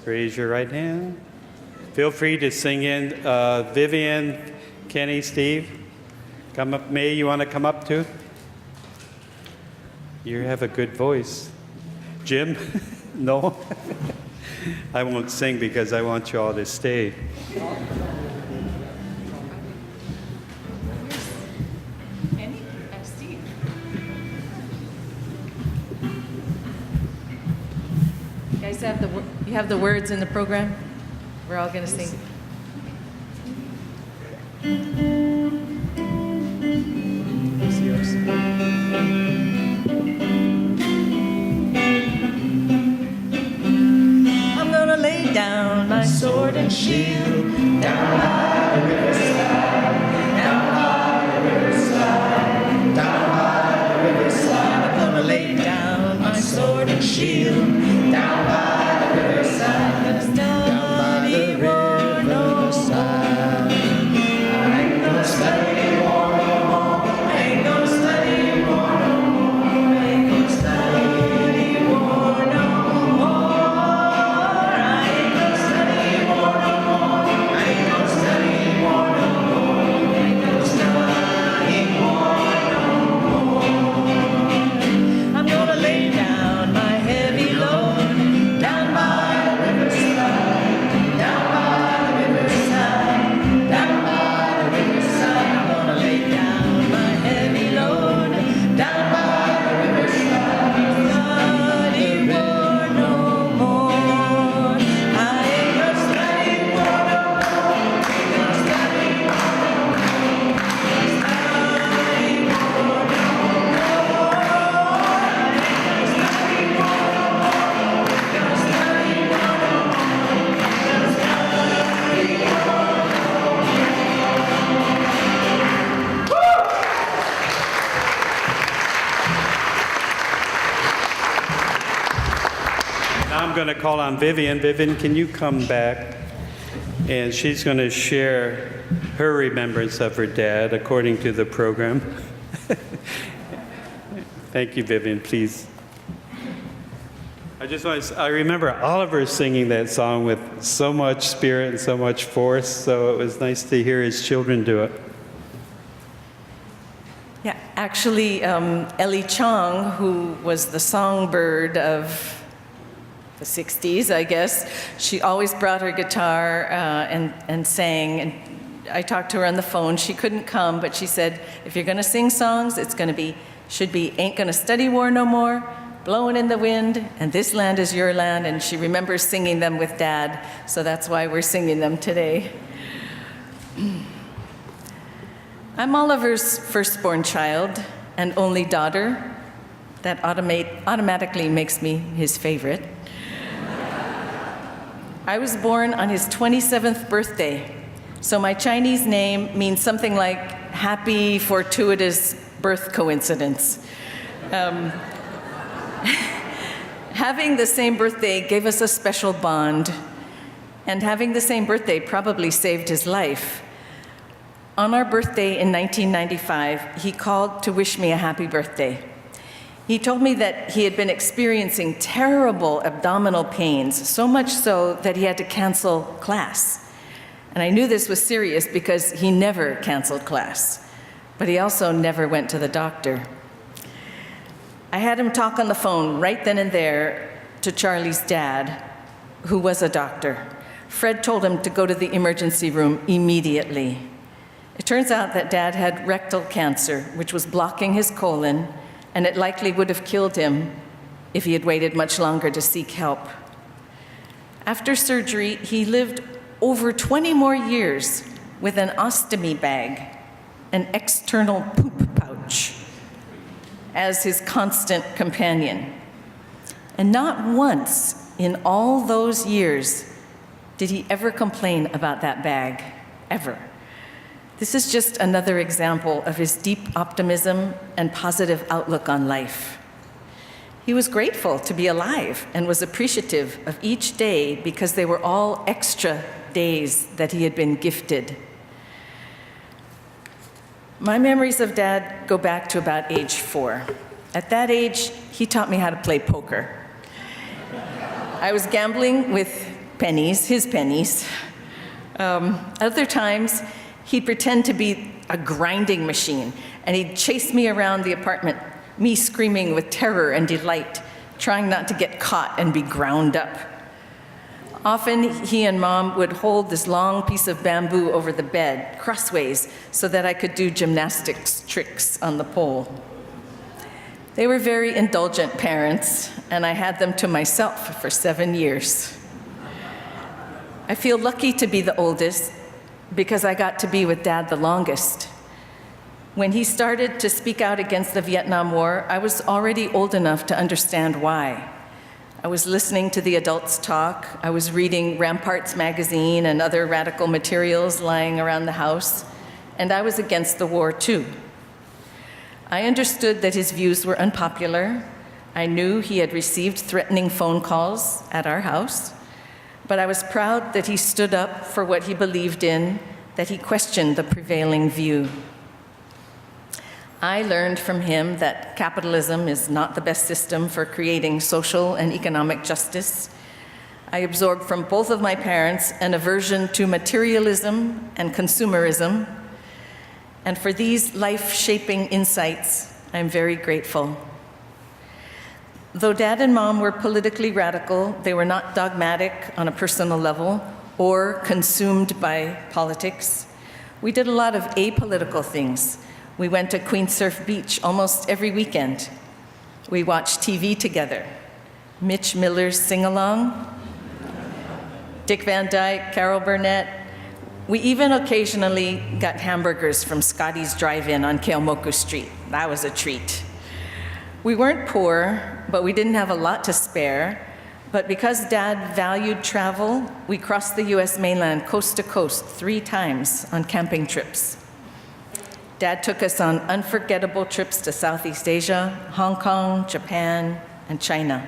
Raise your right hand. Feel free to sing in. Vivian, Kenny, Steve. Come up. May, you want to come up too? You have a good voice. Jim? No? I won't sing because I want you all to stay. Kenny? Steve. You guys have the words in the program? We're all going to sing. I'm gonna lay down my sword and shield down by the riverside, down by the riverside, down by the riverside. I'm gonna lay down my sword and shield down by the riverside. Gonna study war no more. I ain't gonna study war no more. I ain't gonna study war no more. I ain't gonna study war no more. I ain't gonna study war no more. I ain't gonna study war no more. I ain't gonna study war no more. I'm gonna lay down my heavy load down by the riverside, down by the riverside, down by the riverside. I'm gonna lay down my heavy load down by the riverside. Study war no more. I ain't gonna study war no more. Ain't gonna study war no more. Study war no more. I ain't gonna study war no more. Ain't gonna study war no more. Ain't gonna study war no more. Now I'm going to call on Vivian. Vivian, can you come back? And she's going to share her remembrance of her dad according to the program. Thank you, Vivian, please. I remember Oliver singing that song with so much spirit and so much force, so it was nice to hear his children do it. Yeah, actually, Ellie Chong, who was the songbird of the 60s, I guess, she always brought her guitar and sang. And I talked to her on the phone. She couldn't come, but she said, if you're going to sing songs, should be Ain't Gonna Study War No More, Blowing in the Wind, and This Land Is Your Land. And she remembers singing them with Dad, so that's why we're singing them today. I'm Oliver's firstborn child and only daughter. That automatically makes me his favorite. I was born on his 27th birthday, so my Chinese name means something like happy, fortuitous birth coincidence. Having the same birthday gave us a special bond, and having the same birthday probably saved his life. On our birthday in 1995, he called to wish me a happy birthday. He told me that he had been experiencing terrible abdominal pains, so much so that he had to cancel class. And I knew this was serious because he never canceled class, but he also never went to the doctor. I had him talk on the phone right then and there to Charlie's dad, who was a doctor. Fred told him to go to the emergency room immediately. It turns out that Dad had rectal cancer, which was blocking his colon, and it likely would have killed him if he had waited much longer to seek help. After surgery, he lived over 20 more years with an ostomy bag, an external poop pouch, as his constant companion. And not once in all those years did he ever complain about that bag, ever. This is just another example of his deep optimism and positive outlook on life. He was grateful to be alive and was appreciative of each day because they were all extra days that he had been gifted. My memories of Dad go back to about age 4. At that age, he taught me how to play poker. I was gambling with pennies, his pennies. Other times, he'd pretend to be a grinding machine, and he'd chase me around the apartment, me screaming with terror and delight, trying not to get caught and be ground up. Often, he and Mom would hold this long piece of bamboo over the bed, crossways, so that I could do gymnastics tricks on the pole. They were very indulgent parents, and I had them to myself for 7 years. I feel lucky to be the oldest because I got to be with Dad the longest. When he started to speak out against the Vietnam War, I was already old enough to understand why. I was listening to the adults talk. I was reading Ramparts magazine and other radical materials lying around the house, and I was against the war too. I understood that his views were unpopular. I knew he had received threatening phone calls at our house, but I was proud that he stood up for what he believed in, that he questioned the prevailing view. I learned from him that capitalism is not the best system for creating social and economic justice. I absorbed from both of my parents an aversion to materialism and consumerism. And for these life-shaping insights, I'm very grateful. Though Dad and Mom were politically radical, they were not dogmatic on a personal level or consumed by politics. We did a lot of apolitical things. We went to Queen Surf Beach almost every weekend. We watched TV together. Mitch Miller's Sing-Along, Dick Van Dyke, Carol Burnett. We even occasionally got hamburgers from Scotty's Drive-In on Keomoku Street. That was a treat. We weren't poor, but we didn't have a lot to spare. But because Dad valued travel, we crossed the US mainland coast to coast 3 times on camping trips. Dad took us on unforgettable trips to Southeast Asia, Hong Kong, Japan, and China.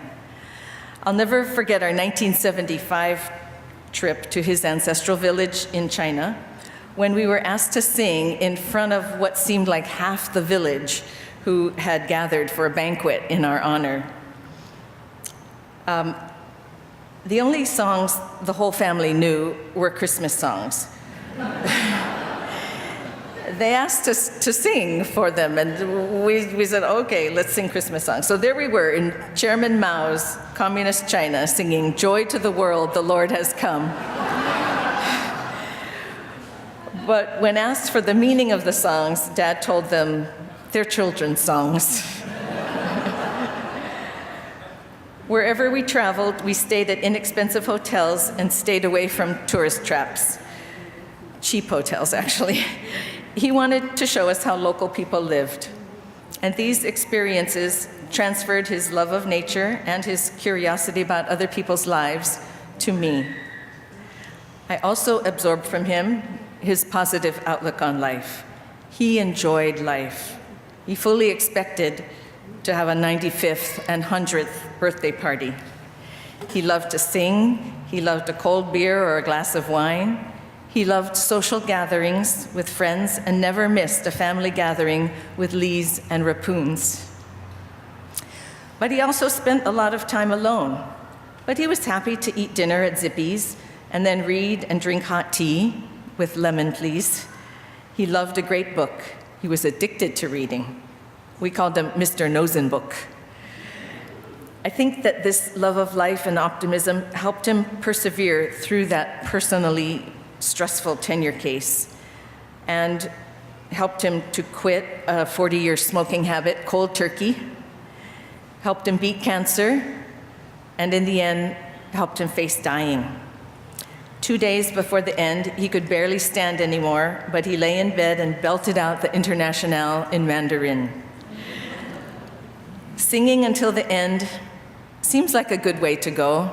I'll never forget our 1975 trip to his ancestral village in China, when we were asked to sing in front of what seemed like half the village who had gathered for a banquet in our honor. The only songs the whole family knew were Christmas songs. They asked us to sing for them, and we said, okay, let's sing Christmas songs. So there we were in Chairman Mao's communist China singing, "Joy to the world, the Lord has come." But when asked for the meaning of the songs, Dad told them they're children's songs. Wherever we traveled, we stayed at inexpensive hotels and stayed away from tourist traps. Cheap hotels, actually. He wanted to show us how local people lived. And these experiences transferred his love of nature and his curiosity about other people's lives to me. I also absorbed from him his positive outlook on life. He enjoyed life. He fully expected to have a 95th and 100th birthday party. He loved to sing, he loved a cold beer or a glass of wine. He loved social gatherings with friends and never missed a family gathering with Lees and Rapoons. But he also spent a lot of time alone. But he was happy to eat dinner at Zippy's and then read and drink hot tea, with lemon, please. He loved a great book. He was addicted to reading. We called him Mr. Nosenbook. I think that this love of life and optimism helped him persevere through that personally stressful tenure case and helped him to quit a 40-year smoking habit cold turkey, helped him beat cancer, and in the end, helped him face dying. 2 days before the end, he could barely stand anymore, but he lay in bed and belted out the Internationale in Mandarin. Singing until the end seems like a good way to go.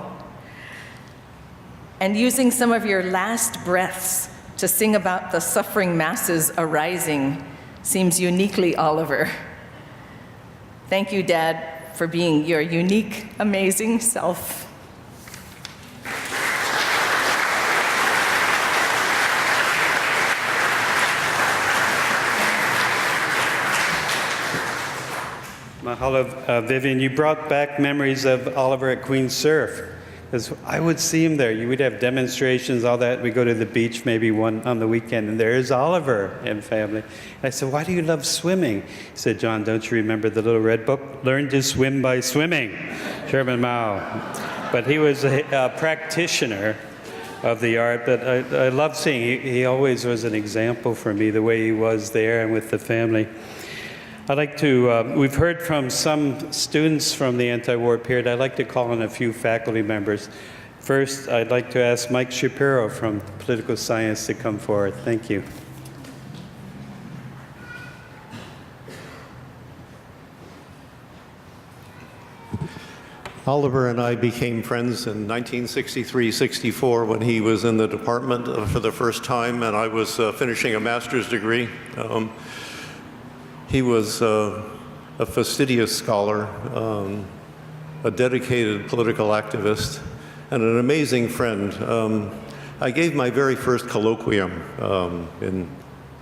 And using some of your last breaths to sing about the suffering masses arising seems uniquely Oliver. Thank you, Dad, for being your unique, amazing self. Mahalo, Vivian, you brought back memories of Oliver at Queen's Surf. Because I would see him there. You would have demonstrations, all that. We go to the beach maybe one on the weekend, and there's Oliver and family. And I said, why do you love swimming? He said, John, don't you remember the little red book? Learn to swim by swimming, Chairman Mao. But he was a practitioner of the art, but I love seeing, he always was an example for me, the way he was there and with the family. I'd like to, we've heard from some students from the anti-war period. I'd like to call on a few faculty members. First, I'd like to ask Mike Shapiro from Political Science to come forward. Thank you. Oliver and I became friends in 1963-64 when he was in the department for the first time, and I was finishing a master's degree. He was a fastidious scholar, a dedicated political activist, and an amazing friend. I gave my very first colloquium in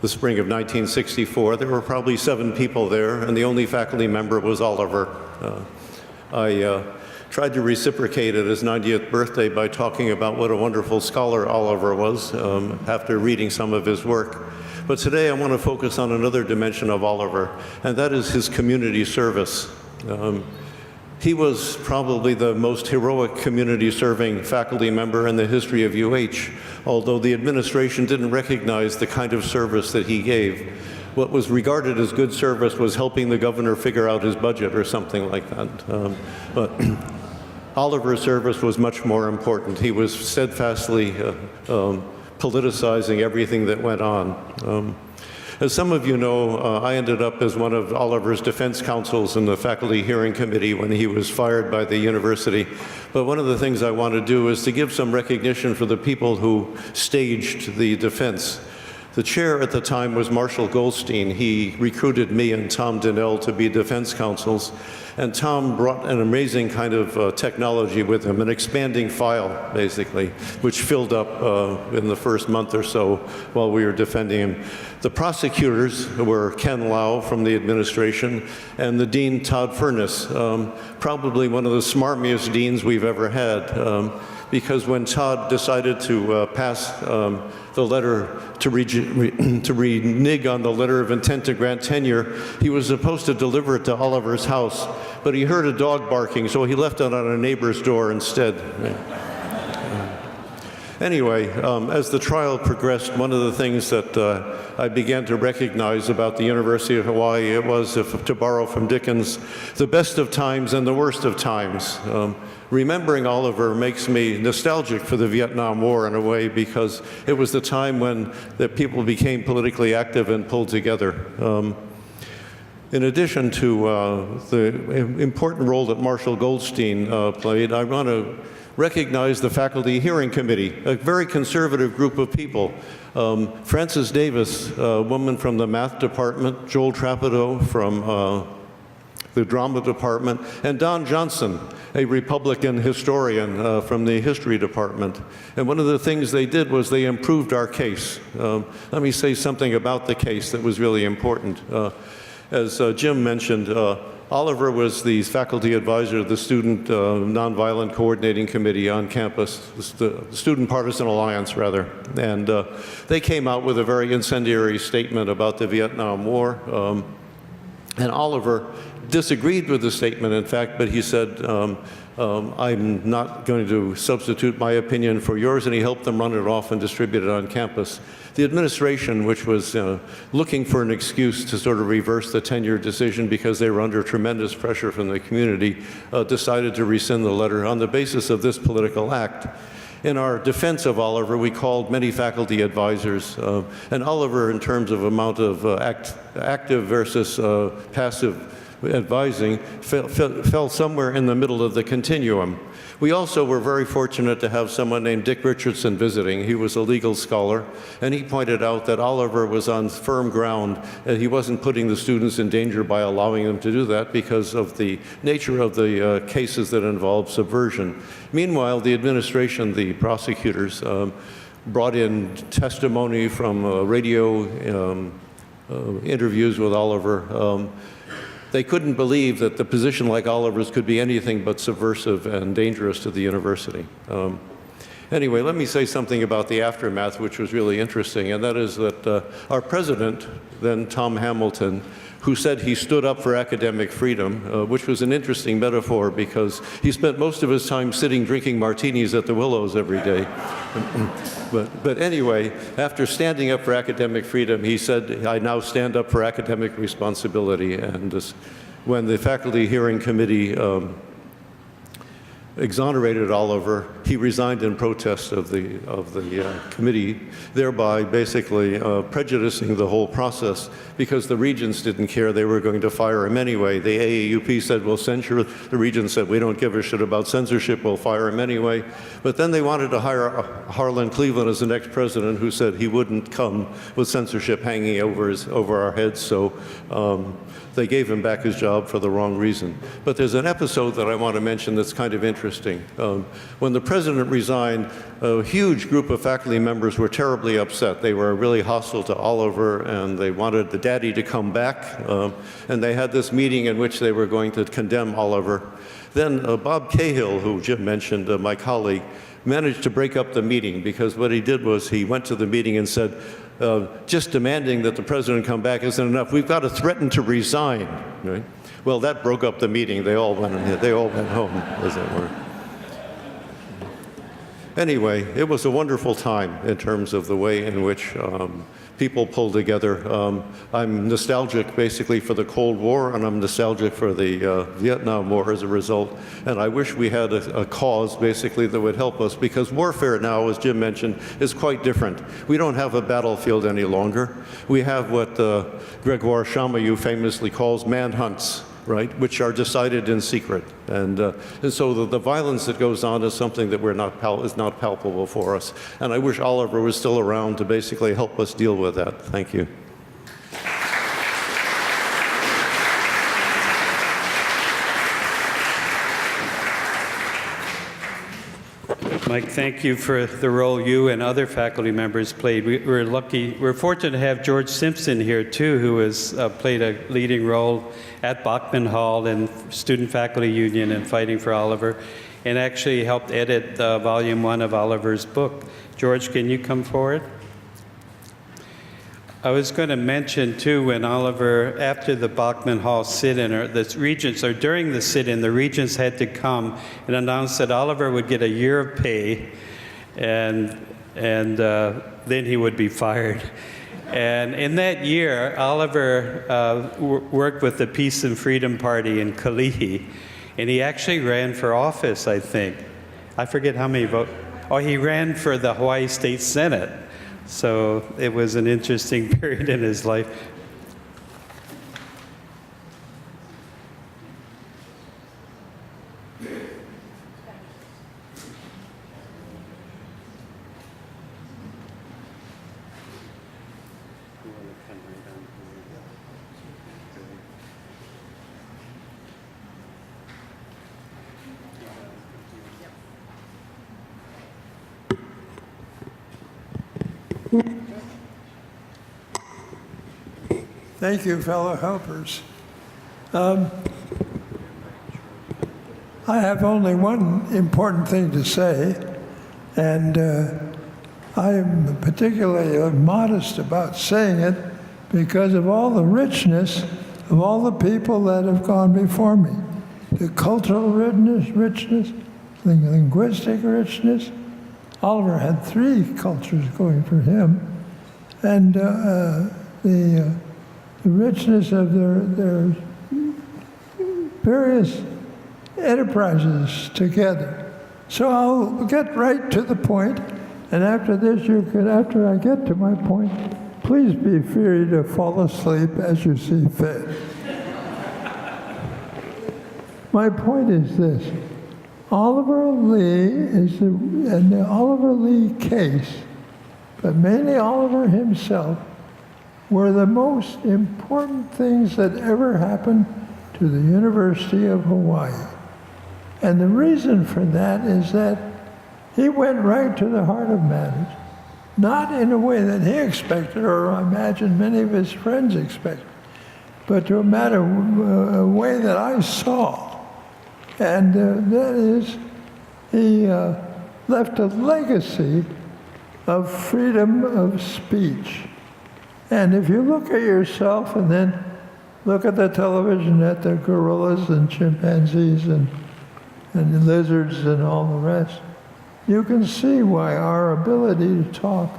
the spring of 1964. There were probably 7 people there, and the only faculty member was Oliver. I tried to reciprocate at his 90th birthday by talking about what a wonderful scholar Oliver was after reading some of his work. But today I want to focus on another dimension of Oliver, and that is his community service. He was probably the most heroic community-serving faculty member in the history of UH, although the administration didn't recognize the kind of service that he gave. What was regarded as good service was helping the governor figure out his budget or something like that. But Oliver's service was much more important. He was steadfastly politicizing everything that went on. As some of you know, I ended up as one of Oliver's defense counsels in the faculty hearing committee when he was fired by the university. But one of the things I want to do is to give some recognition for the people who staged the defense. The chair at the time was Marshall Goldstein. He recruited me and Tom Donnell to be defense counsels. And Tom brought an amazing kind of technology with him, an expanding file, basically, which filled up in the first month or so while we were defending him. The prosecutors were Ken Lau from the administration and the dean, Todd Furness, probably one of the smarmiest deans we've ever had. Because when Todd decided to pass the letter to renege on the letter of intent to grant tenure, he was supposed to deliver it to Oliver's house, but he heard a dog barking, so he left it on a neighbor's door instead. Anyway, as the trial progressed, one of the things that I began to recognize about the University of Hawaii, it was, if, to borrow from Dickens, the best of times and the worst of times. Remembering Oliver makes me nostalgic for the Vietnam War in a way, because it was the time when the people became politically active and pulled together. In addition to the important role that Marshall Goldstein played, I want to recognize the Faculty Hearing Committee, a very conservative group of people. Frances Davis, a woman from the math department, Joel Trapido from the drama department, and Don Johnson, a Republican historian from the history department. And one of the things they did was they improved our case. Let me say something about the case that was really important. As Jim mentioned, Oliver was the faculty advisor of the Student Nonviolent Coordinating Committee on campus, the Student Partisan Alliance, rather. And they came out with a very incendiary statement about the Vietnam War. And Oliver disagreed with the statement, in fact, but he said, I'm not going to substitute my opinion for yours, and he helped them run it off and distribute it on campus. The administration, which was looking for an excuse to sort of reverse the tenure decision because they were under tremendous pressure from the community, decided to rescind the letter on the basis of this political act. In our defense of Oliver, we called many faculty advisors, and Oliver, in terms of amount of active versus passive advising, fell somewhere in the middle of the continuum. We also were very fortunate to have someone named Dick Richardson visiting. He was a legal scholar, and he pointed out that Oliver was on firm ground, and he wasn't putting the students in danger by allowing them to do that because of the nature of the cases that involve subversion. Meanwhile, the administration, the prosecutors, brought in testimony from radio interviews with Oliver. They couldn't believe that the position like Oliver's could be anything but subversive and dangerous to the university. Anyway, let me say something about the aftermath, which was really interesting, and that is that our president, then Tom Hamilton, who said he stood up for academic freedom, which was an interesting metaphor because he spent most of his time sitting drinking martinis at the Willows every day. But anyway, after standing up for academic freedom, he said, I now stand up for academic responsibility. And when the faculty hearing committee exonerated Oliver, he resigned in protest of the committee, thereby basically prejudicing the whole process because the regents didn't care. They were going to fire him anyway. The AAUP said, we'll censure. The regents said, we don't give a shit about censorship. We'll fire him anyway. But then they wanted to hire Harlan Cleveland as the next president, who said he wouldn't come with censorship hanging over our heads. So they gave him back his job for the wrong reason. But there's an episode that I want to mention that's kind of interesting. When the president resigned, a huge group of faculty members were terribly upset. They were really hostile to Oliver, and they wanted the daddy to come back. And they had this meeting in which they were going to condemn Oliver. Then Bob Cahill, who Jim mentioned, my colleague, managed to break up the meeting because what he did was he went to the meeting and said, just demanding that the president come back isn't enough. We've got to threaten to resign. Right? Well, that broke up the meeting. They all went home, as it were. Anyway, it was a wonderful time in terms of the way in which people pulled together. I'm nostalgic basically for the Cold War, and I'm nostalgic for the Vietnam War as a result. And I wish we had a cause basically that would help us, because warfare now, as Jim mentioned, is quite different. We don't have a battlefield any longer. We have what Gregoire Chamayou famously calls manhunts, right, which are decided in secret. And so the violence that goes on is something that is not palpable for us. And I wish Oliver was still around to basically help us deal with that. Thank you. Mike, thank you for the role you and other faculty members played. We're fortunate to have George Simpson here too, who has played a leading role at Bachman Hall and Student Faculty Union and fighting for Oliver, and actually helped edit volume 1 of Oliver's book. George, can you come forward? I was going to mention too, when Oliver, after the Bachman Hall sit-in, or the regents, or during the sit-in, the regents had to come and announce that Oliver would get a year of pay, and then he would be fired. And in that year, Oliver worked with the Peace and Freedom Party in Kalihi, and he actually ran for office, I think. I forget how many votes. Oh, he ran for the Hawaii State Senate. So it was an interesting period in his life. Thank you, fellow helpers. I have only one important thing to say, and I am particularly modest about saying it because of all the richness of all the people that have gone before me. The cultural richness, the linguistic richness. Oliver had 3 cultures going for him, and the richness of their various enterprises together. So I'll get right to the point, and after this, after I get to my point, please be free to fall asleep as you see fit. My point is this. Oliver Lee and the Oliver Lee case, but mainly Oliver himself, were the most important things that ever happened to the University of Hawaii. And the reason for that is that he went right to the heart of matters, not in a way that he expected, or I imagine many of his friends expected, but to a way that I saw. And that is, he left a legacy of freedom of speech. And if you look at yourself and then look at the television at the gorillas and chimpanzees and lizards and all the rest, you can see why our ability to talk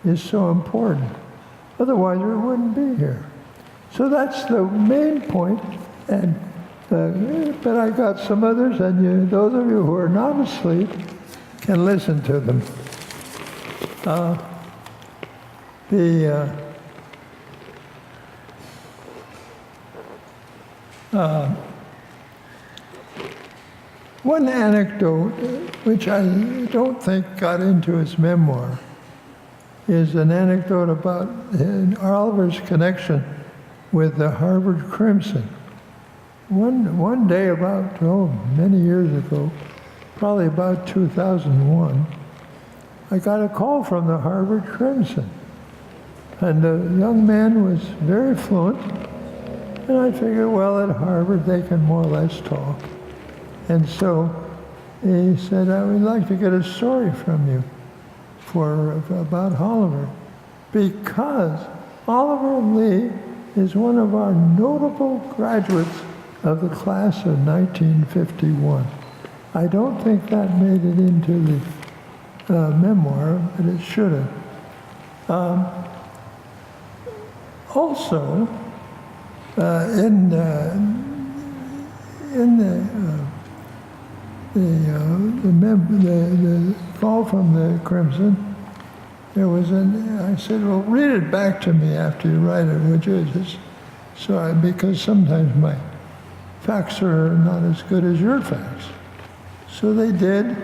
is so important. Otherwise, we wouldn't be here. So that's the main point. And but I got some others, and those of you who are not asleep can listen to them. One anecdote, which I don't think got into his memoir, is an anecdote about Oliver's connection with the Harvard Crimson. One day about, many years ago, probably about 2001, I got a call from the Harvard Crimson. And the young man was very fluent, and I figured, well, at Harvard they can more or less talk. And so he said, I would like to get a story from you about Oliver, because Oliver Lee is one of our notable graduates of the class of 1951. I don't think that made it into the memoir, but it should have. Also, in the call from the Crimson, there was I said, well, read it back to me after you write it, would you? Because sometimes my facts are not as good as your facts. So they did,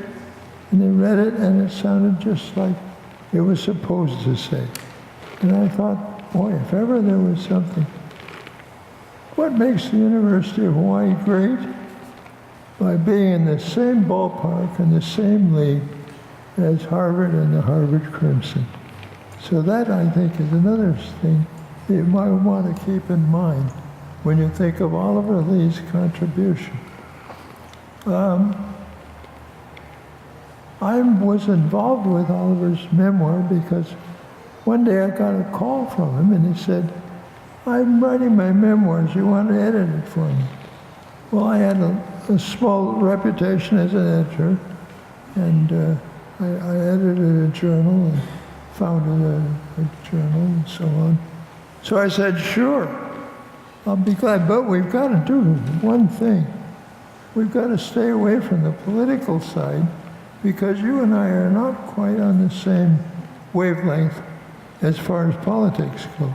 and they read it, and it sounded just like it was supposed to say. And I thought, boy, if ever there was something. What makes the University of Hawaii great? By being in the same ballpark and the same league as Harvard and the Harvard Crimson. So that, I think, is another thing you might want to keep in mind when you think of Oliver Lee's contribution. I was involved with Oliver's memoir because one day I got a call from him and he said, I'm writing my memoirs, you want to edit it for me? Well, I had a small reputation as an editor, and I edited a journal and founded a journal and so on. So I said, sure, I'll be glad, but we've got to do one thing. We've got to stay away from the political side because you and I are not quite on the same wavelength as far as politics go.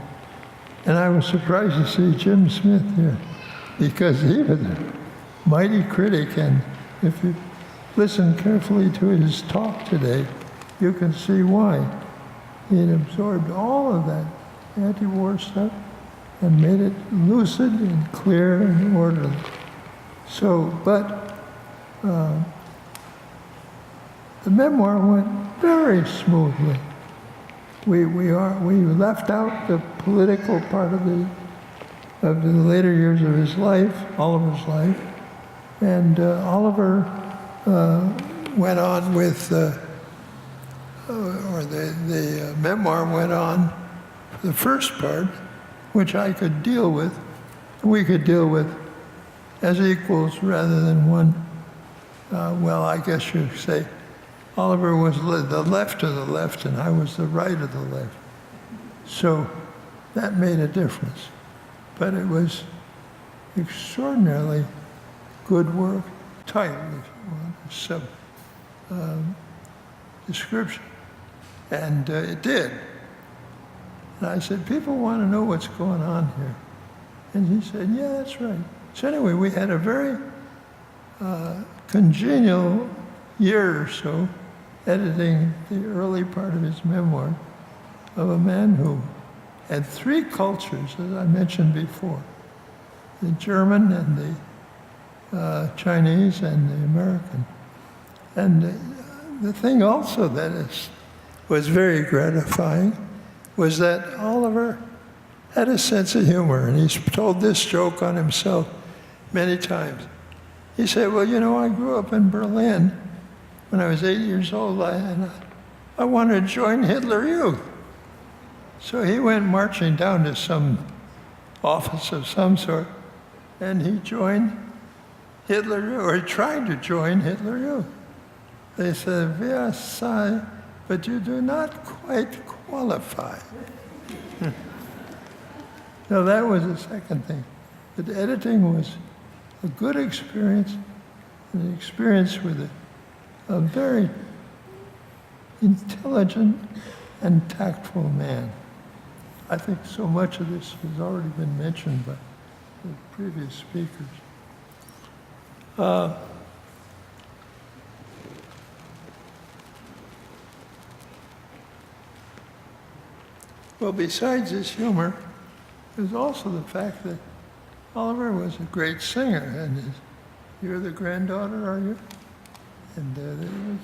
And I was surprised to see Jim Smith here because he was a mighty critic, and if you listen carefully to his talk today, you can see why. He had absorbed all of that anti-war stuff and made it lucid and clear and orderly. So, but the memoir went very smoothly. we left out the political part of the later years of his life, Oliver's life, and Oliver went on with, or the memoir went on, the first part, which I could deal with, we could deal with as equals rather than one. Well, I guess you'd say Oliver was the left of the left and I was the right of the left. So that made a difference. But it was extraordinarily good work, title, if you want, sub description. And it did. And I said, people want to know what's going on here. And he said, yeah, that's right. So anyway, we had a very congenial year or so editing the early part of his memoir of a man who had three cultures, as I mentioned before, the German and the Chinese and the American. And the thing also that was very gratifying was that Oliver had a sense of humor, and he's told this joke on himself many times. He said, well, you know, I grew up in Berlin when I was 8 years old, and I wanted to join Hitler Youth. So he went marching down to some office of some sort, and he joined Hitler Youth, or he tried to join Hitler Youth. They said, yes, but you do not quite qualify. So that was the second thing. But editing was a good experience, an experience with a very intelligent and tactful man. I think so much of this has already been mentioned by the previous speakers. Well, besides his humor, there's also the fact that Oliver was a great singer, and you're the granddaughter, are you? And it was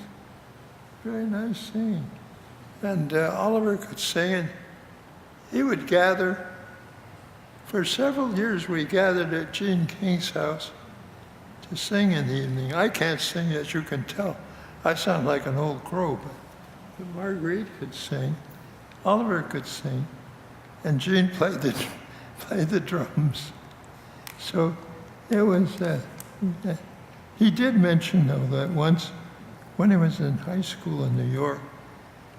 very nice singing. And Oliver could sing, and he would gather. For several years, we gathered at Gene King's house to sing in the evening. I can't sing, as you can tell. I sound like an old crow, but Marguerite could sing. Oliver could sing, and Gene played the drums. So it was, he did mention, though, that once, when he was in high school in New York,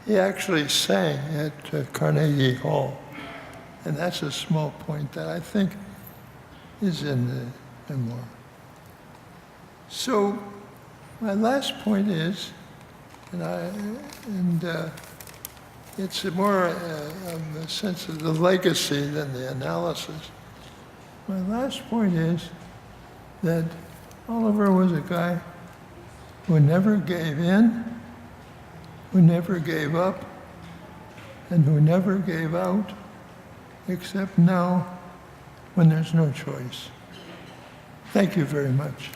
he actually sang at Carnegie Hall. And that's a small point that I think is in the memoir. So my last point is, it's more of a sense of the legacy than the analysis. My last point is that Oliver was a guy who never gave in, who never gave up, and who never gave out, except now when there's no choice. Thank you very much.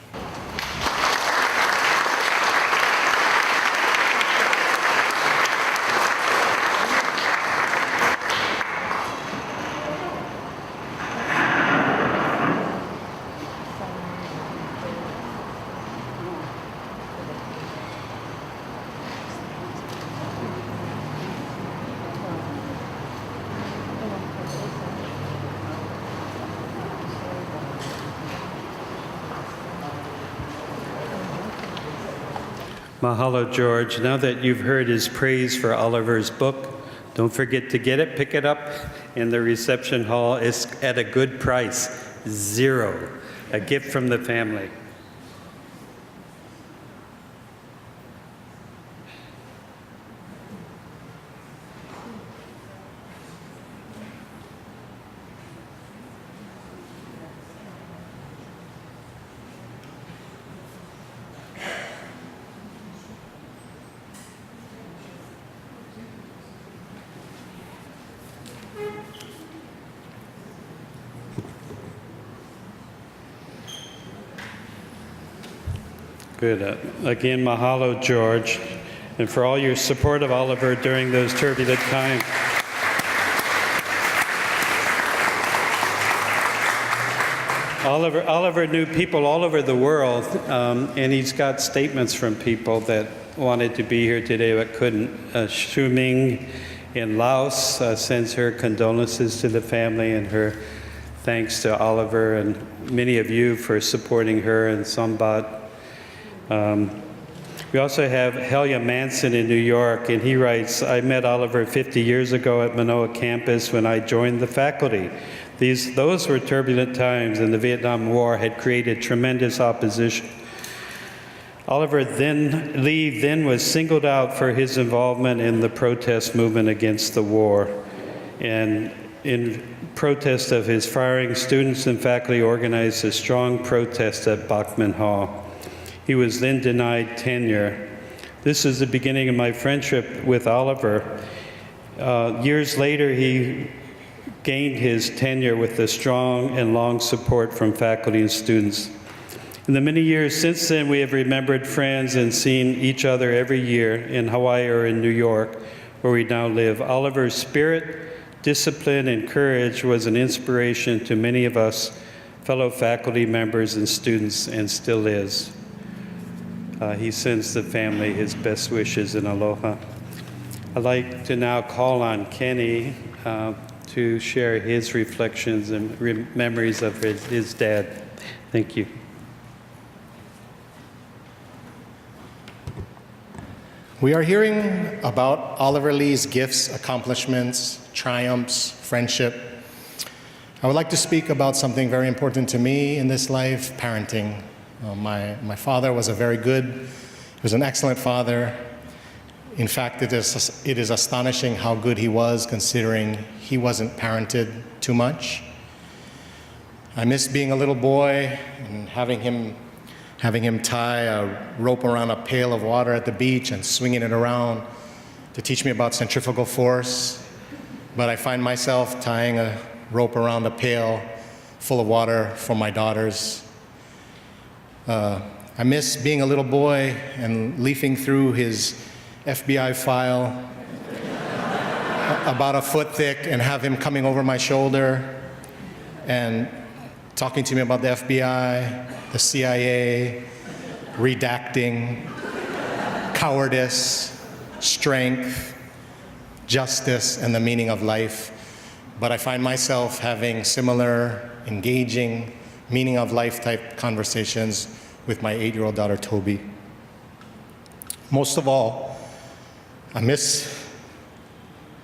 Mahalo, George. Now that you've heard his praise for Oliver's book, don't forget to get it, pick it up in the reception hall. It's at a good price, $0, a gift from the family. Good. Again, mahalo, George. and for all your support of Oliver during those turbulent times. Oliver knew people all over the world, and he's got statements from people that wanted to be here today but couldn't. Shu Ming in Laos sends her condolences to the family and her thanks to Oliver and many of you for supporting her in Sambat. We also have Helia Manson in New York, and he writes, I met Oliver 50 years ago at Manoa campus when I joined the faculty. Those were turbulent times, and the Vietnam War had created tremendous opposition. Oliver Lee then was singled out for his involvement in the protest movement against the war. And in protest of his firing, students and faculty organized a strong protest at Bachman Hall. He was then denied tenure. This is the beginning of my friendship with Oliver. Years later, he gained his tenure with the strong and long support from faculty and students. In the many years since then, we have remembered friends and seen each other every year in Hawaii or in New York, where we now live. Oliver's spirit, discipline, and courage was an inspiration to many of us, fellow faculty members and students, and still is. He sends the family his best wishes and aloha. I'd like to now call on Kenny to share his reflections and memories of his dad. Thank you. We are hearing about Oliver Lee's gifts, accomplishments, triumphs, friendship. I would like to speak about something very important to me in this life, parenting. My father was he was an excellent father. In fact, it is astonishing how good he was, considering he wasn't parented too much. I miss being a little boy and having him tie a rope around a pail of water at the beach and swinging it around to teach me about centrifugal force. But I find myself tying a rope around a pail full of water for my daughters. I miss being a little boy and leafing through his FBI file about a foot thick and have him coming over my shoulder and talking to me about the FBI, the CIA, redacting, cowardice, strength, justice, and the meaning of life. But I find myself having similar, engaging, meaning of life type conversations with my 8-year-old daughter, Toby. Most of all, I miss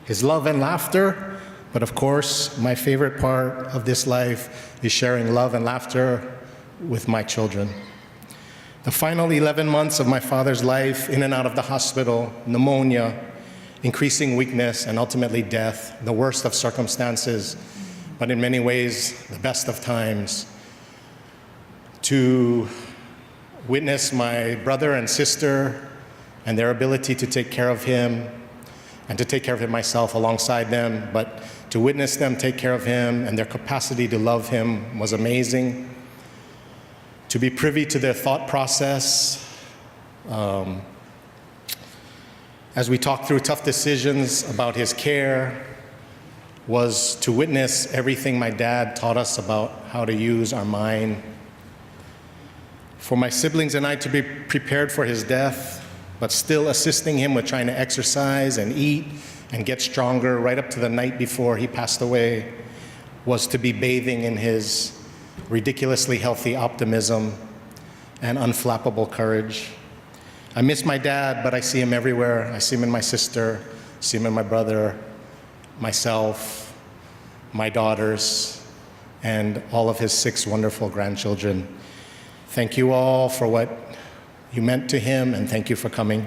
his love and laughter, but of course, my favorite part of this life is sharing love and laughter with my children. The final 11 months of my father's life, in and out of the hospital, pneumonia, increasing weakness, and ultimately death, the worst of circumstances, but in many ways, the best of times. To witness my brother and sister and their ability to take care of him and to take care of him myself alongside them, but to witness them take care of him and their capacity to love him was amazing. To be privy to their thought process as we talked through tough decisions about his care was to witness everything my dad taught us about how to use our mind. For my siblings and I to be prepared for his death, but still assisting him with trying to exercise and eat and get stronger right up to the night before he passed away, was to be bathing in his ridiculously healthy optimism and unflappable courage. I miss my dad, but I see him everywhere. I see him in my sister, see him in my brother, myself, my daughters, and all of his 6 wonderful grandchildren. Thank you all for what you meant to him, and thank you for coming.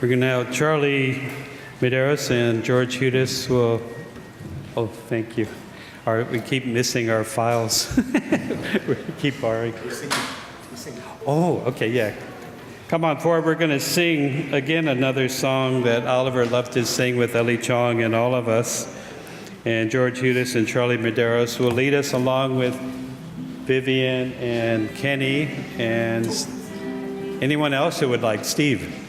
We're going to have Charlie Medeiros and George Hudis will, oh, thank you. We keep missing our files. We keep borrowing. Oh, okay, yeah. Come on forward. We're going to sing again another song that Oliver loved to sing with Ellie Chong and all of us. and George Hudis and Charlie Medeiros will lead us along with Vivian and Kenny and anyone else who would like. Steve.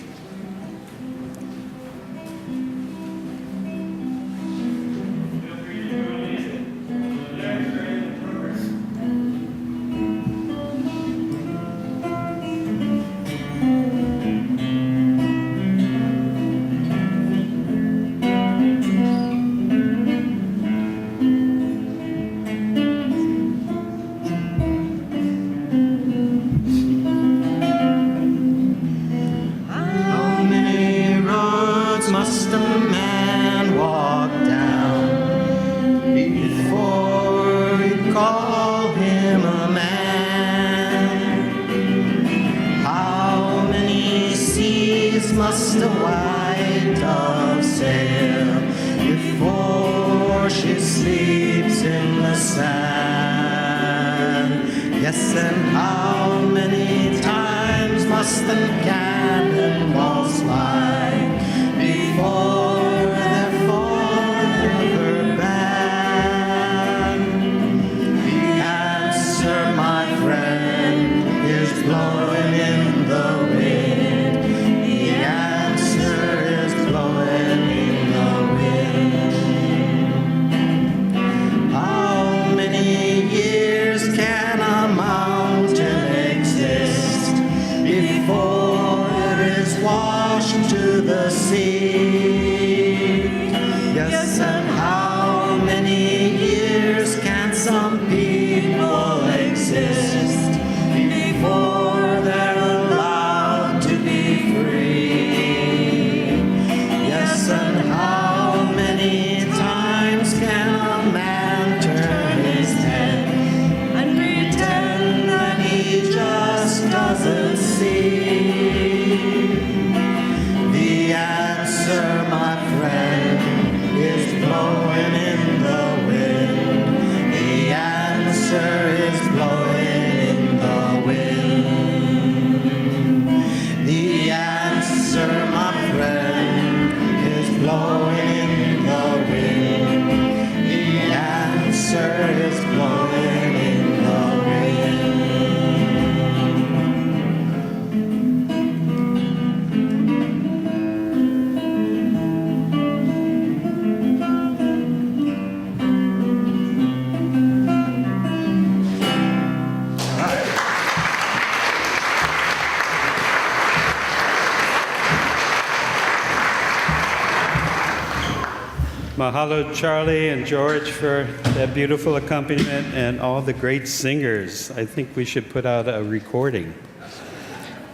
Mahalo, Charlie and George, for that beautiful accompaniment and all the great singers. I think we should put out a recording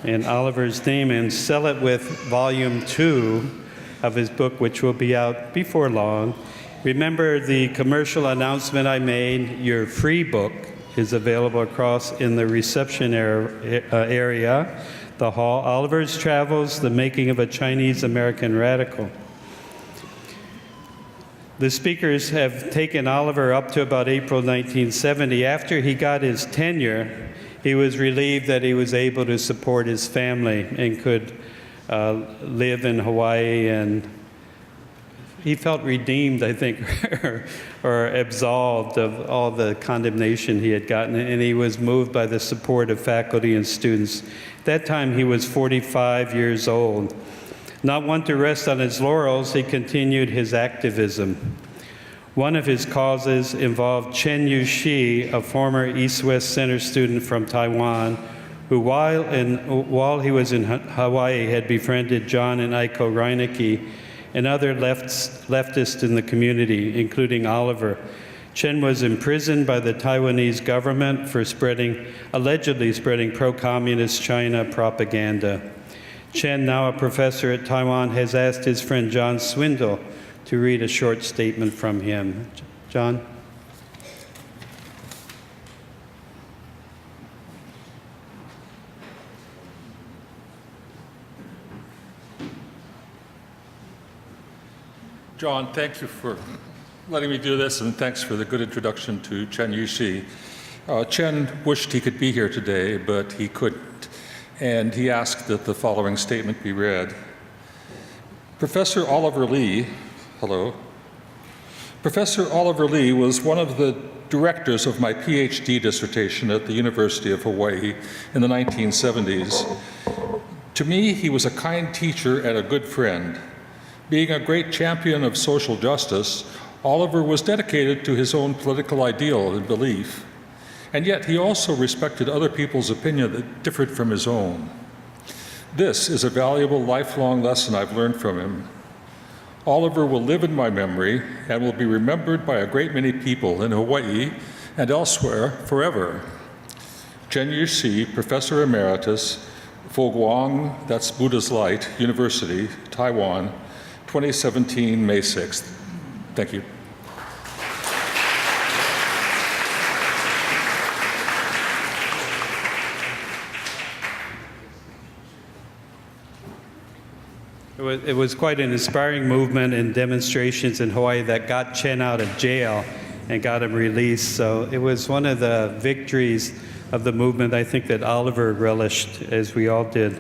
in Oliver's name and sell it with volume 2 of his book, which will be out before long. Remember the commercial announcement I made? Your free book is available across in the reception area, the hall. Oliver's Travels, The Making of a Chinese American Radical. The speakers have taken Oliver up to about April 1970. After he got his tenure, he was relieved that he was able to support his family and could live in Hawaii, and he felt redeemed, I think, or absolved of all the condemnation he had gotten, and he was moved by the support of faculty and students. At that time, he was 45 years old. Not one to rest on his laurels, he continued his activism. One of his causes involved Chen Yushi, a former East-West Center student from Taiwan, who while he was in Hawaii had befriended John and Aiko Reinecke and other leftists in the community, including Oliver. Chen was imprisoned by the Taiwanese government for allegedly spreading pro-communist China propaganda. Chen, now a professor at Taiwan, has asked his friend John Swindle to read a short statement from him. John? John, thank you for letting me do this, and thanks for the good introduction to Chen Yushi. Chen wished he could be here today, but he couldn't, and he asked that the following statement be read. Professor Oliver Lee, hello, Professor Oliver Lee was one of the directors of my PhD dissertation at the University of Hawaii in the 1970s. To me, he was a kind teacher and a good friend. Being a great champion of social justice, Oliver was dedicated to his own political ideal and belief, and yet he also respected other people's opinion that differed from his own. This is a valuable lifelong lesson I've learned from him. Oliver will live in my memory and will be remembered by a great many people in Hawaii and elsewhere forever. Chen Yushi, Professor Emeritus, Fo Guang, that's Buddha's Light, University, Taiwan, 2017, May 6th. Thank you. It was quite an inspiring movement and demonstrations in Hawaii that got Chen out of jail and got him released. So it was one of the victories of the movement, I think, that Oliver relished, as we all did.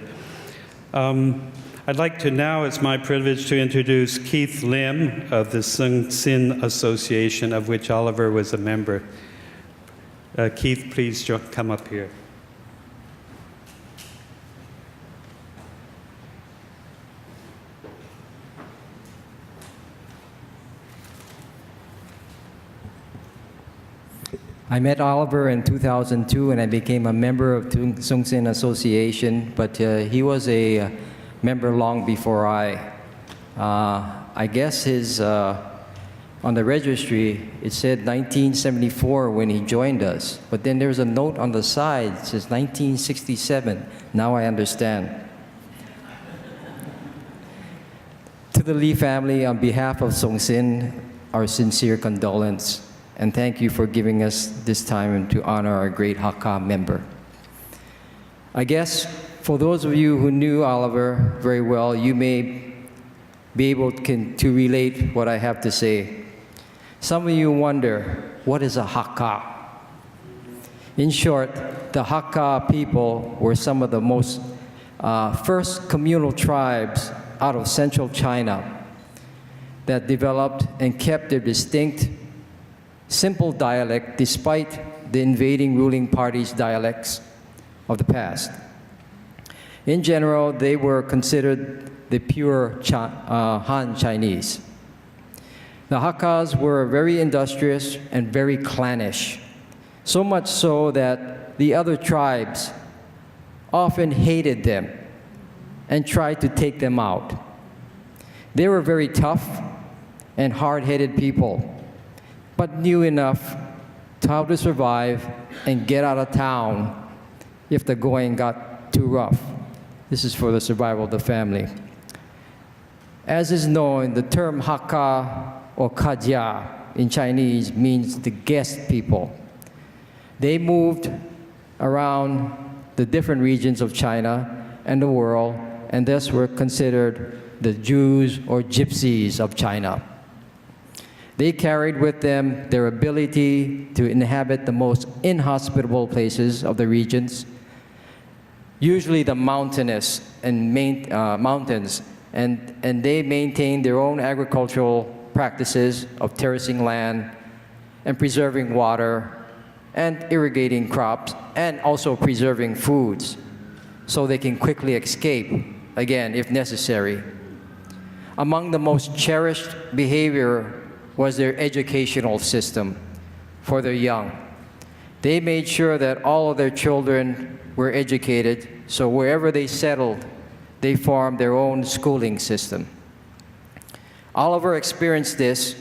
I'd like to now, it's my privilege to introduce Keith Lim of the Sung Sin Association, of which Oliver was a member. Keith, please come up here. I met Oliver in 2002 and I became a member of Sung Sin Association, but he was a member long before I guess his, on the registry, it said 1974 when he joined us, but then there's a note on the side, it says 1967. Now I understand. To the Lee family, on behalf of Sung Sin, our sincere condolence. And thank you for giving us this time to honor our great Hakka member. I guess for those of you who knew Oliver very well, you may be able to relate what I have to say. Some of you wonder, what is a Hakka? In short, the Hakka people were some of the most first communal tribes out of central China that developed and kept their distinct simple dialect despite the invading ruling party's dialects of the past. In general, they were considered the pure Han Chinese. The Hakkas were very industrious and very clannish, so much so that the other tribes often hated them and tried to take them out. They were very tough and hard-headed people, but knew enough to how to survive and get out of town if the going got too rough. This is for the survival of the family. As is known, the term Hakka or Kajia in Chinese means the guest people. They moved around the different regions of China and the world, and thus were considered the Jews or Gypsies of China. They carried with them their ability to inhabit the most inhospitable places of the regions, usually the mountainous and mountains, and they maintained their own agricultural practices of terracing land and preserving water and irrigating crops and also preserving foods so they can quickly escape, again, if necessary. Among the most cherished behavior was their educational system for their young. They made sure that all of their children were educated, so wherever they settled, they formed their own schooling system. Oliver experienced this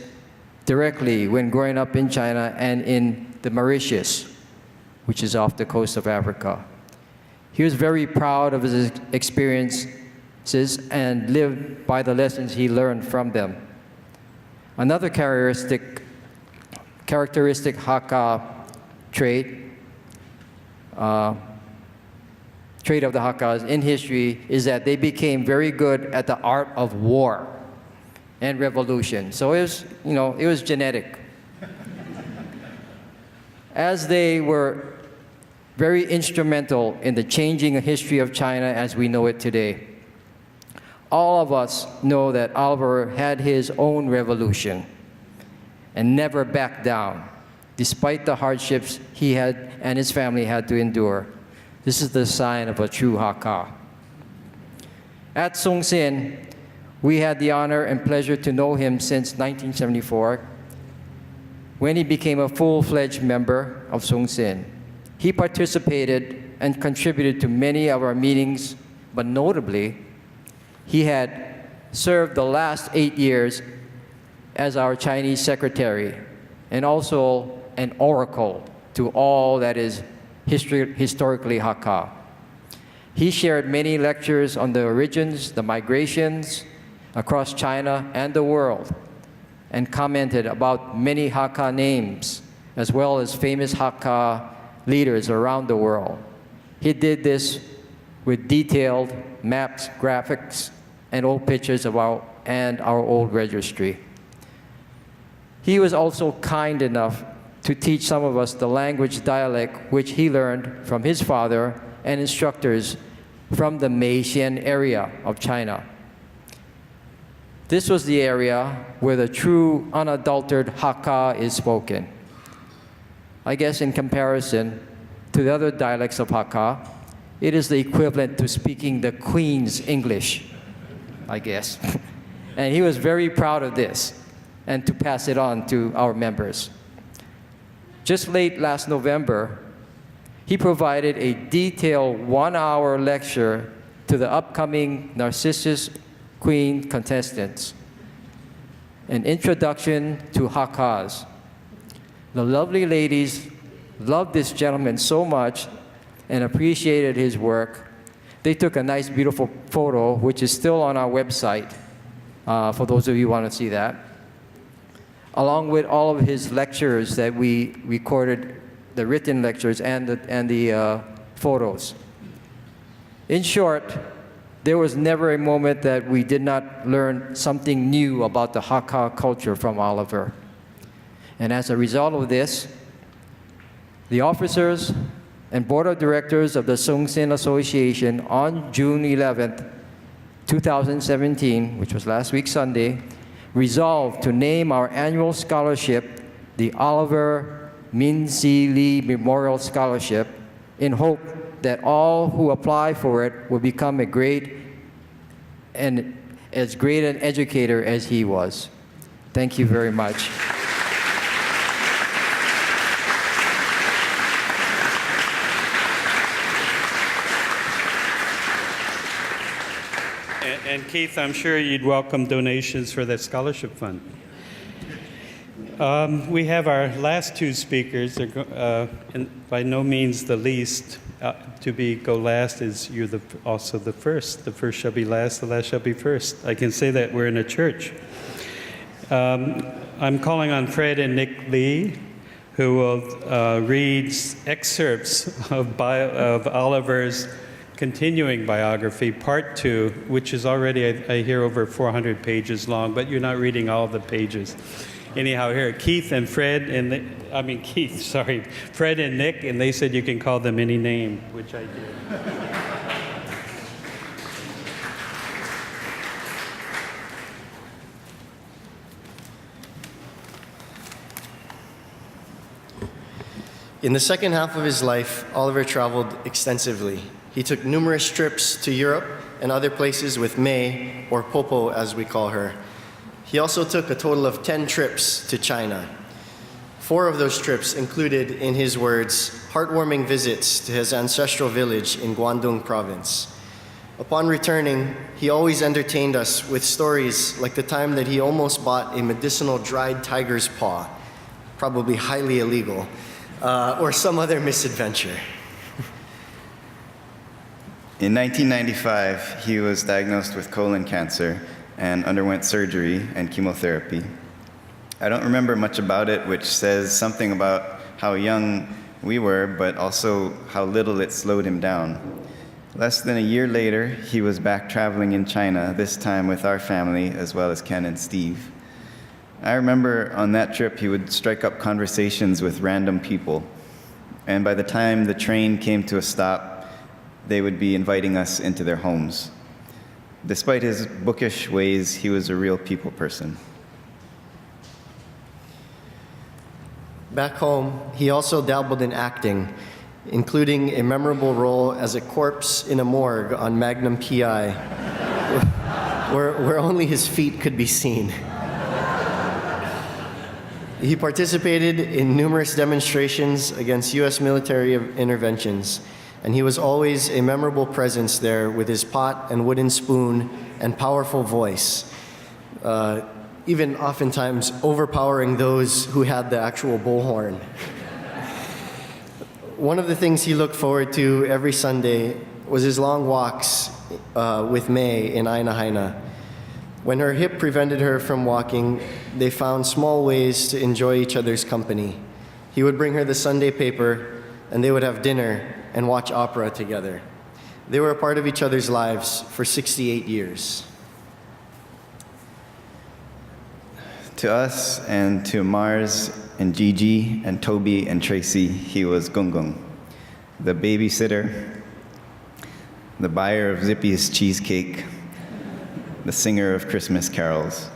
directly when growing up in China and in the Mauritius, which is off the coast of Africa. He was very proud of his experiences and lived by the lessons he learned from them. Another characteristic Hakka trait of the Hakkas in history is that they became very good at the art of war and revolution. So it was genetic. As they were very instrumental in the changing history of China as we know it today. All of us know that Oliver had his own revolution. and never backed down, despite the hardships he had and his family had to endure. This is the sign of a true Hakka. At Songsin, we had the honor and pleasure to know him since 1974, when he became a full-fledged member of Songsin. He participated and contributed to many of our meetings, but notably, he had served the last 8 years as our Chinese secretary and also an oracle to all that is historically Hakka. He shared many lectures on the origins, the migrations across China and the world, and commented about many Hakka names, as well as famous Hakka leaders around the world. He did this with detailed maps, graphics, and old pictures of our old registry. He was also kind enough to teach some of us the language dialect which he learned from his father and instructors from the Meixian area of China. This was the area where the true unadulterated Hakka is spoken. I guess in comparison to the other dialects of Hakka, it is the equivalent to speaking the Queen's English, I guess. And he was very proud of this and to pass it on to our members. Just late last November, he provided a detailed 1-hour lecture to the upcoming Narcissus Queen contestants, an introduction to Hakkas. The lovely ladies loved this gentleman so much and appreciated his work. They took a nice, beautiful photo, which is still on our website, for those of you who want to see that, along with all of his lectures that we recorded, the written lectures and the photos. In short, there was never a moment that we did not learn something new about the Hakka culture from Oliver. And as a result of this, the officers and board of directors of the Songsin Association on June 11th, 2017, which was last week Sunday, resolved to name our annual scholarship the Oliver Minseem Memorial Scholarship in hope that all who apply for it will become as great an educator as he was. Thank you very much. And Keith, I'm sure you'd welcome donations for the scholarship fund. We have our last two speakers, and by no means the least. To go last is you're also the first. The first shall be last, the last shall be first. I can say that we're in a church. I'm calling on Fred and Nick Lee, who will read excerpts of Oliver's continuing biography, part 2, which is already, I hear, over 400 pages long, but you're not reading all the pages. Anyhow, here, Fred and Nick, and they said you can call them any name, which I did. In the second half of his life, Oliver traveled extensively. He took numerous trips to Europe and other places with May, or Popo as we call her. He also took a total of 10 trips to China. 4 of those trips included, in his words, heartwarming visits to his ancestral village in Guangdong province. Upon returning, he always entertained us with stories like the time that he almost bought a medicinal dried tiger's paw, probably highly illegal, or some other misadventure. In 1995, he was diagnosed with colon cancer and underwent surgery and chemotherapy. I don't remember much about it, which says something about how young we were, but also how little it slowed him down. Less than a year later, he was back traveling in China, this time with our family, as well as Ken and Steve. I remember on that trip, he would strike up conversations with random people, and by the time the train came to a stop, they would be inviting us into their homes. Despite his bookish ways, he was a real people person. Back home, he also dabbled in acting, including a memorable role as a corpse in a morgue on Magnum P.I., where only his feet could be seen. He participated in numerous demonstrations against U.S. military interventions, and he was always a memorable presence there with his pot and wooden spoon and powerful voice, even oftentimes overpowering those who had the actual bullhorn. One of the things he looked forward to every Sunday was his long walks with May in Aina Haina. When her hip prevented her from walking, they found small ways to enjoy each other's company. He would bring her the Sunday paper, and they would have dinner and watch opera together. They were a part of each other's lives for 68 years. To us and to Mars and Gigi and Toby and Tracy, he was Gung, the babysitter, the buyer of Zippy's cheesecake, the singer of Christmas carols.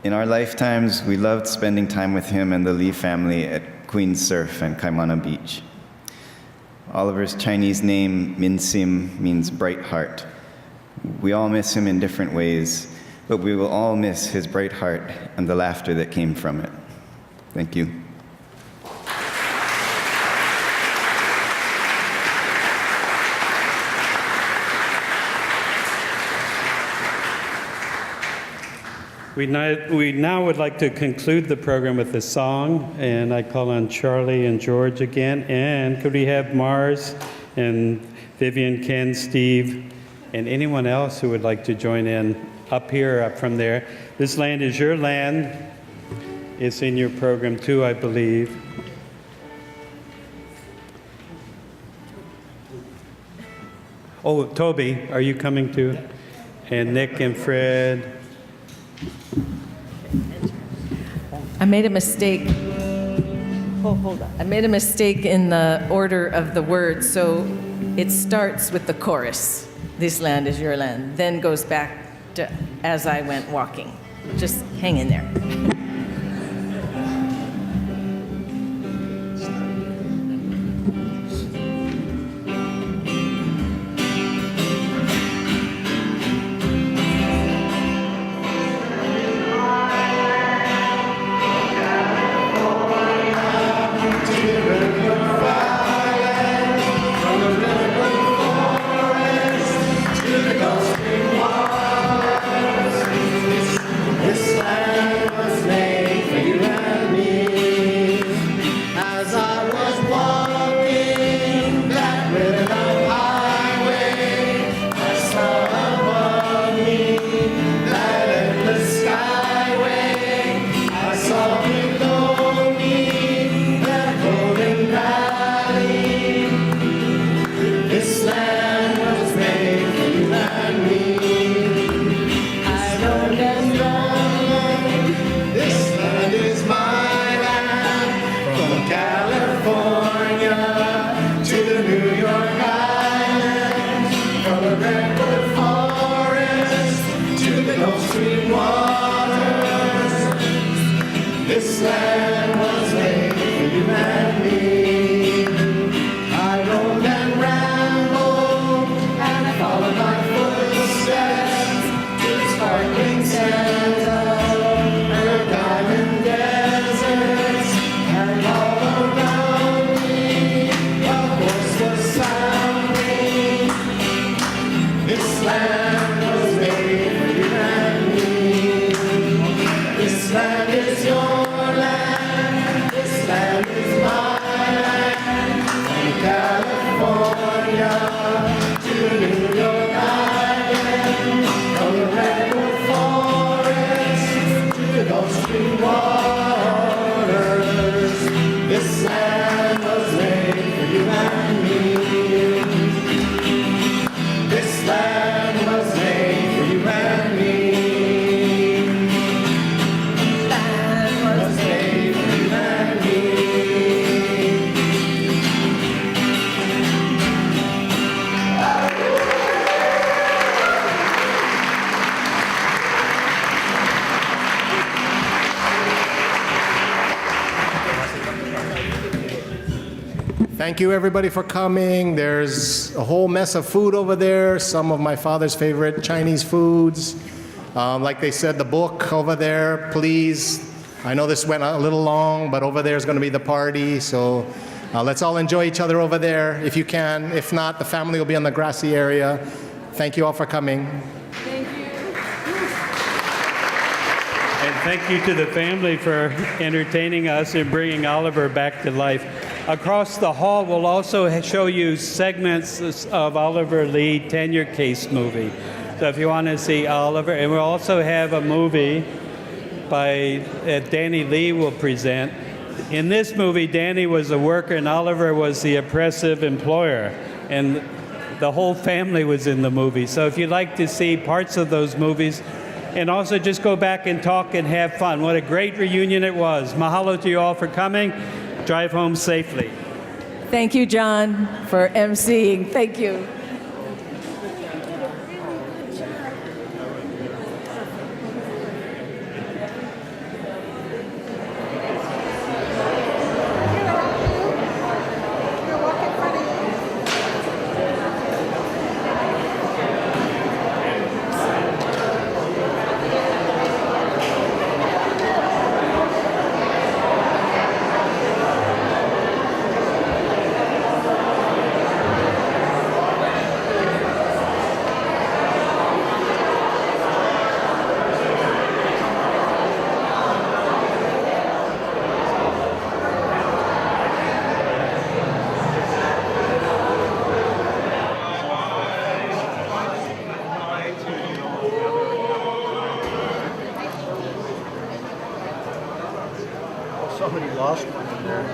In our lifetimes, we loved spending time with him and the Lee family at Queen's Surf and Kaimana Beach. Oliver's Chinese name, Minseem, means bright heart. We all miss him in different ways, but we will all miss his bright heart and the laughter that came from it. Thank you. We now would like to conclude the program with a song, and I call on Charlie and George again. And could we have Mars and Vivian, Ken, Steve, and anyone else who would like to join in up here, up from there? This land is your land. It's in your program too, I believe. Oh, Toby, are you coming too? And Nick and Fred. I made a mistake. Hold on. I made a mistake in the order of the words. So it starts with the chorus, "This land is your land," then goes back to "As I went walking." Just hang in there. This land is your land, this land is my Thank you, everybody, for coming. There's a whole mess of food over there, some of my father's favorite Chinese foods. Like they said, the book over there, please. I know this went a little long, but over there is going to be the party, so let's all enjoy each other over there if you can. If not, the family will be in the grassy area. Thank you all for coming. And thank you to the family for entertaining us and bringing Oliver back to life. Across the hall, we'll also show you segments of Oliver Lee tenure case movie. So if you want to see Oliver, and we'll also have a movie that Danny Lee will present. In this movie, Danny was a worker and Oliver was the oppressive employer. And the whole family was in the movie. So if you'd like to see parts of those movies, and also just go back and talk and have fun. What a great reunion it was. Mahalo to you all for coming. Drive home safely. Thank you, John, for emceeing. Thank you. Somebody lost one in there.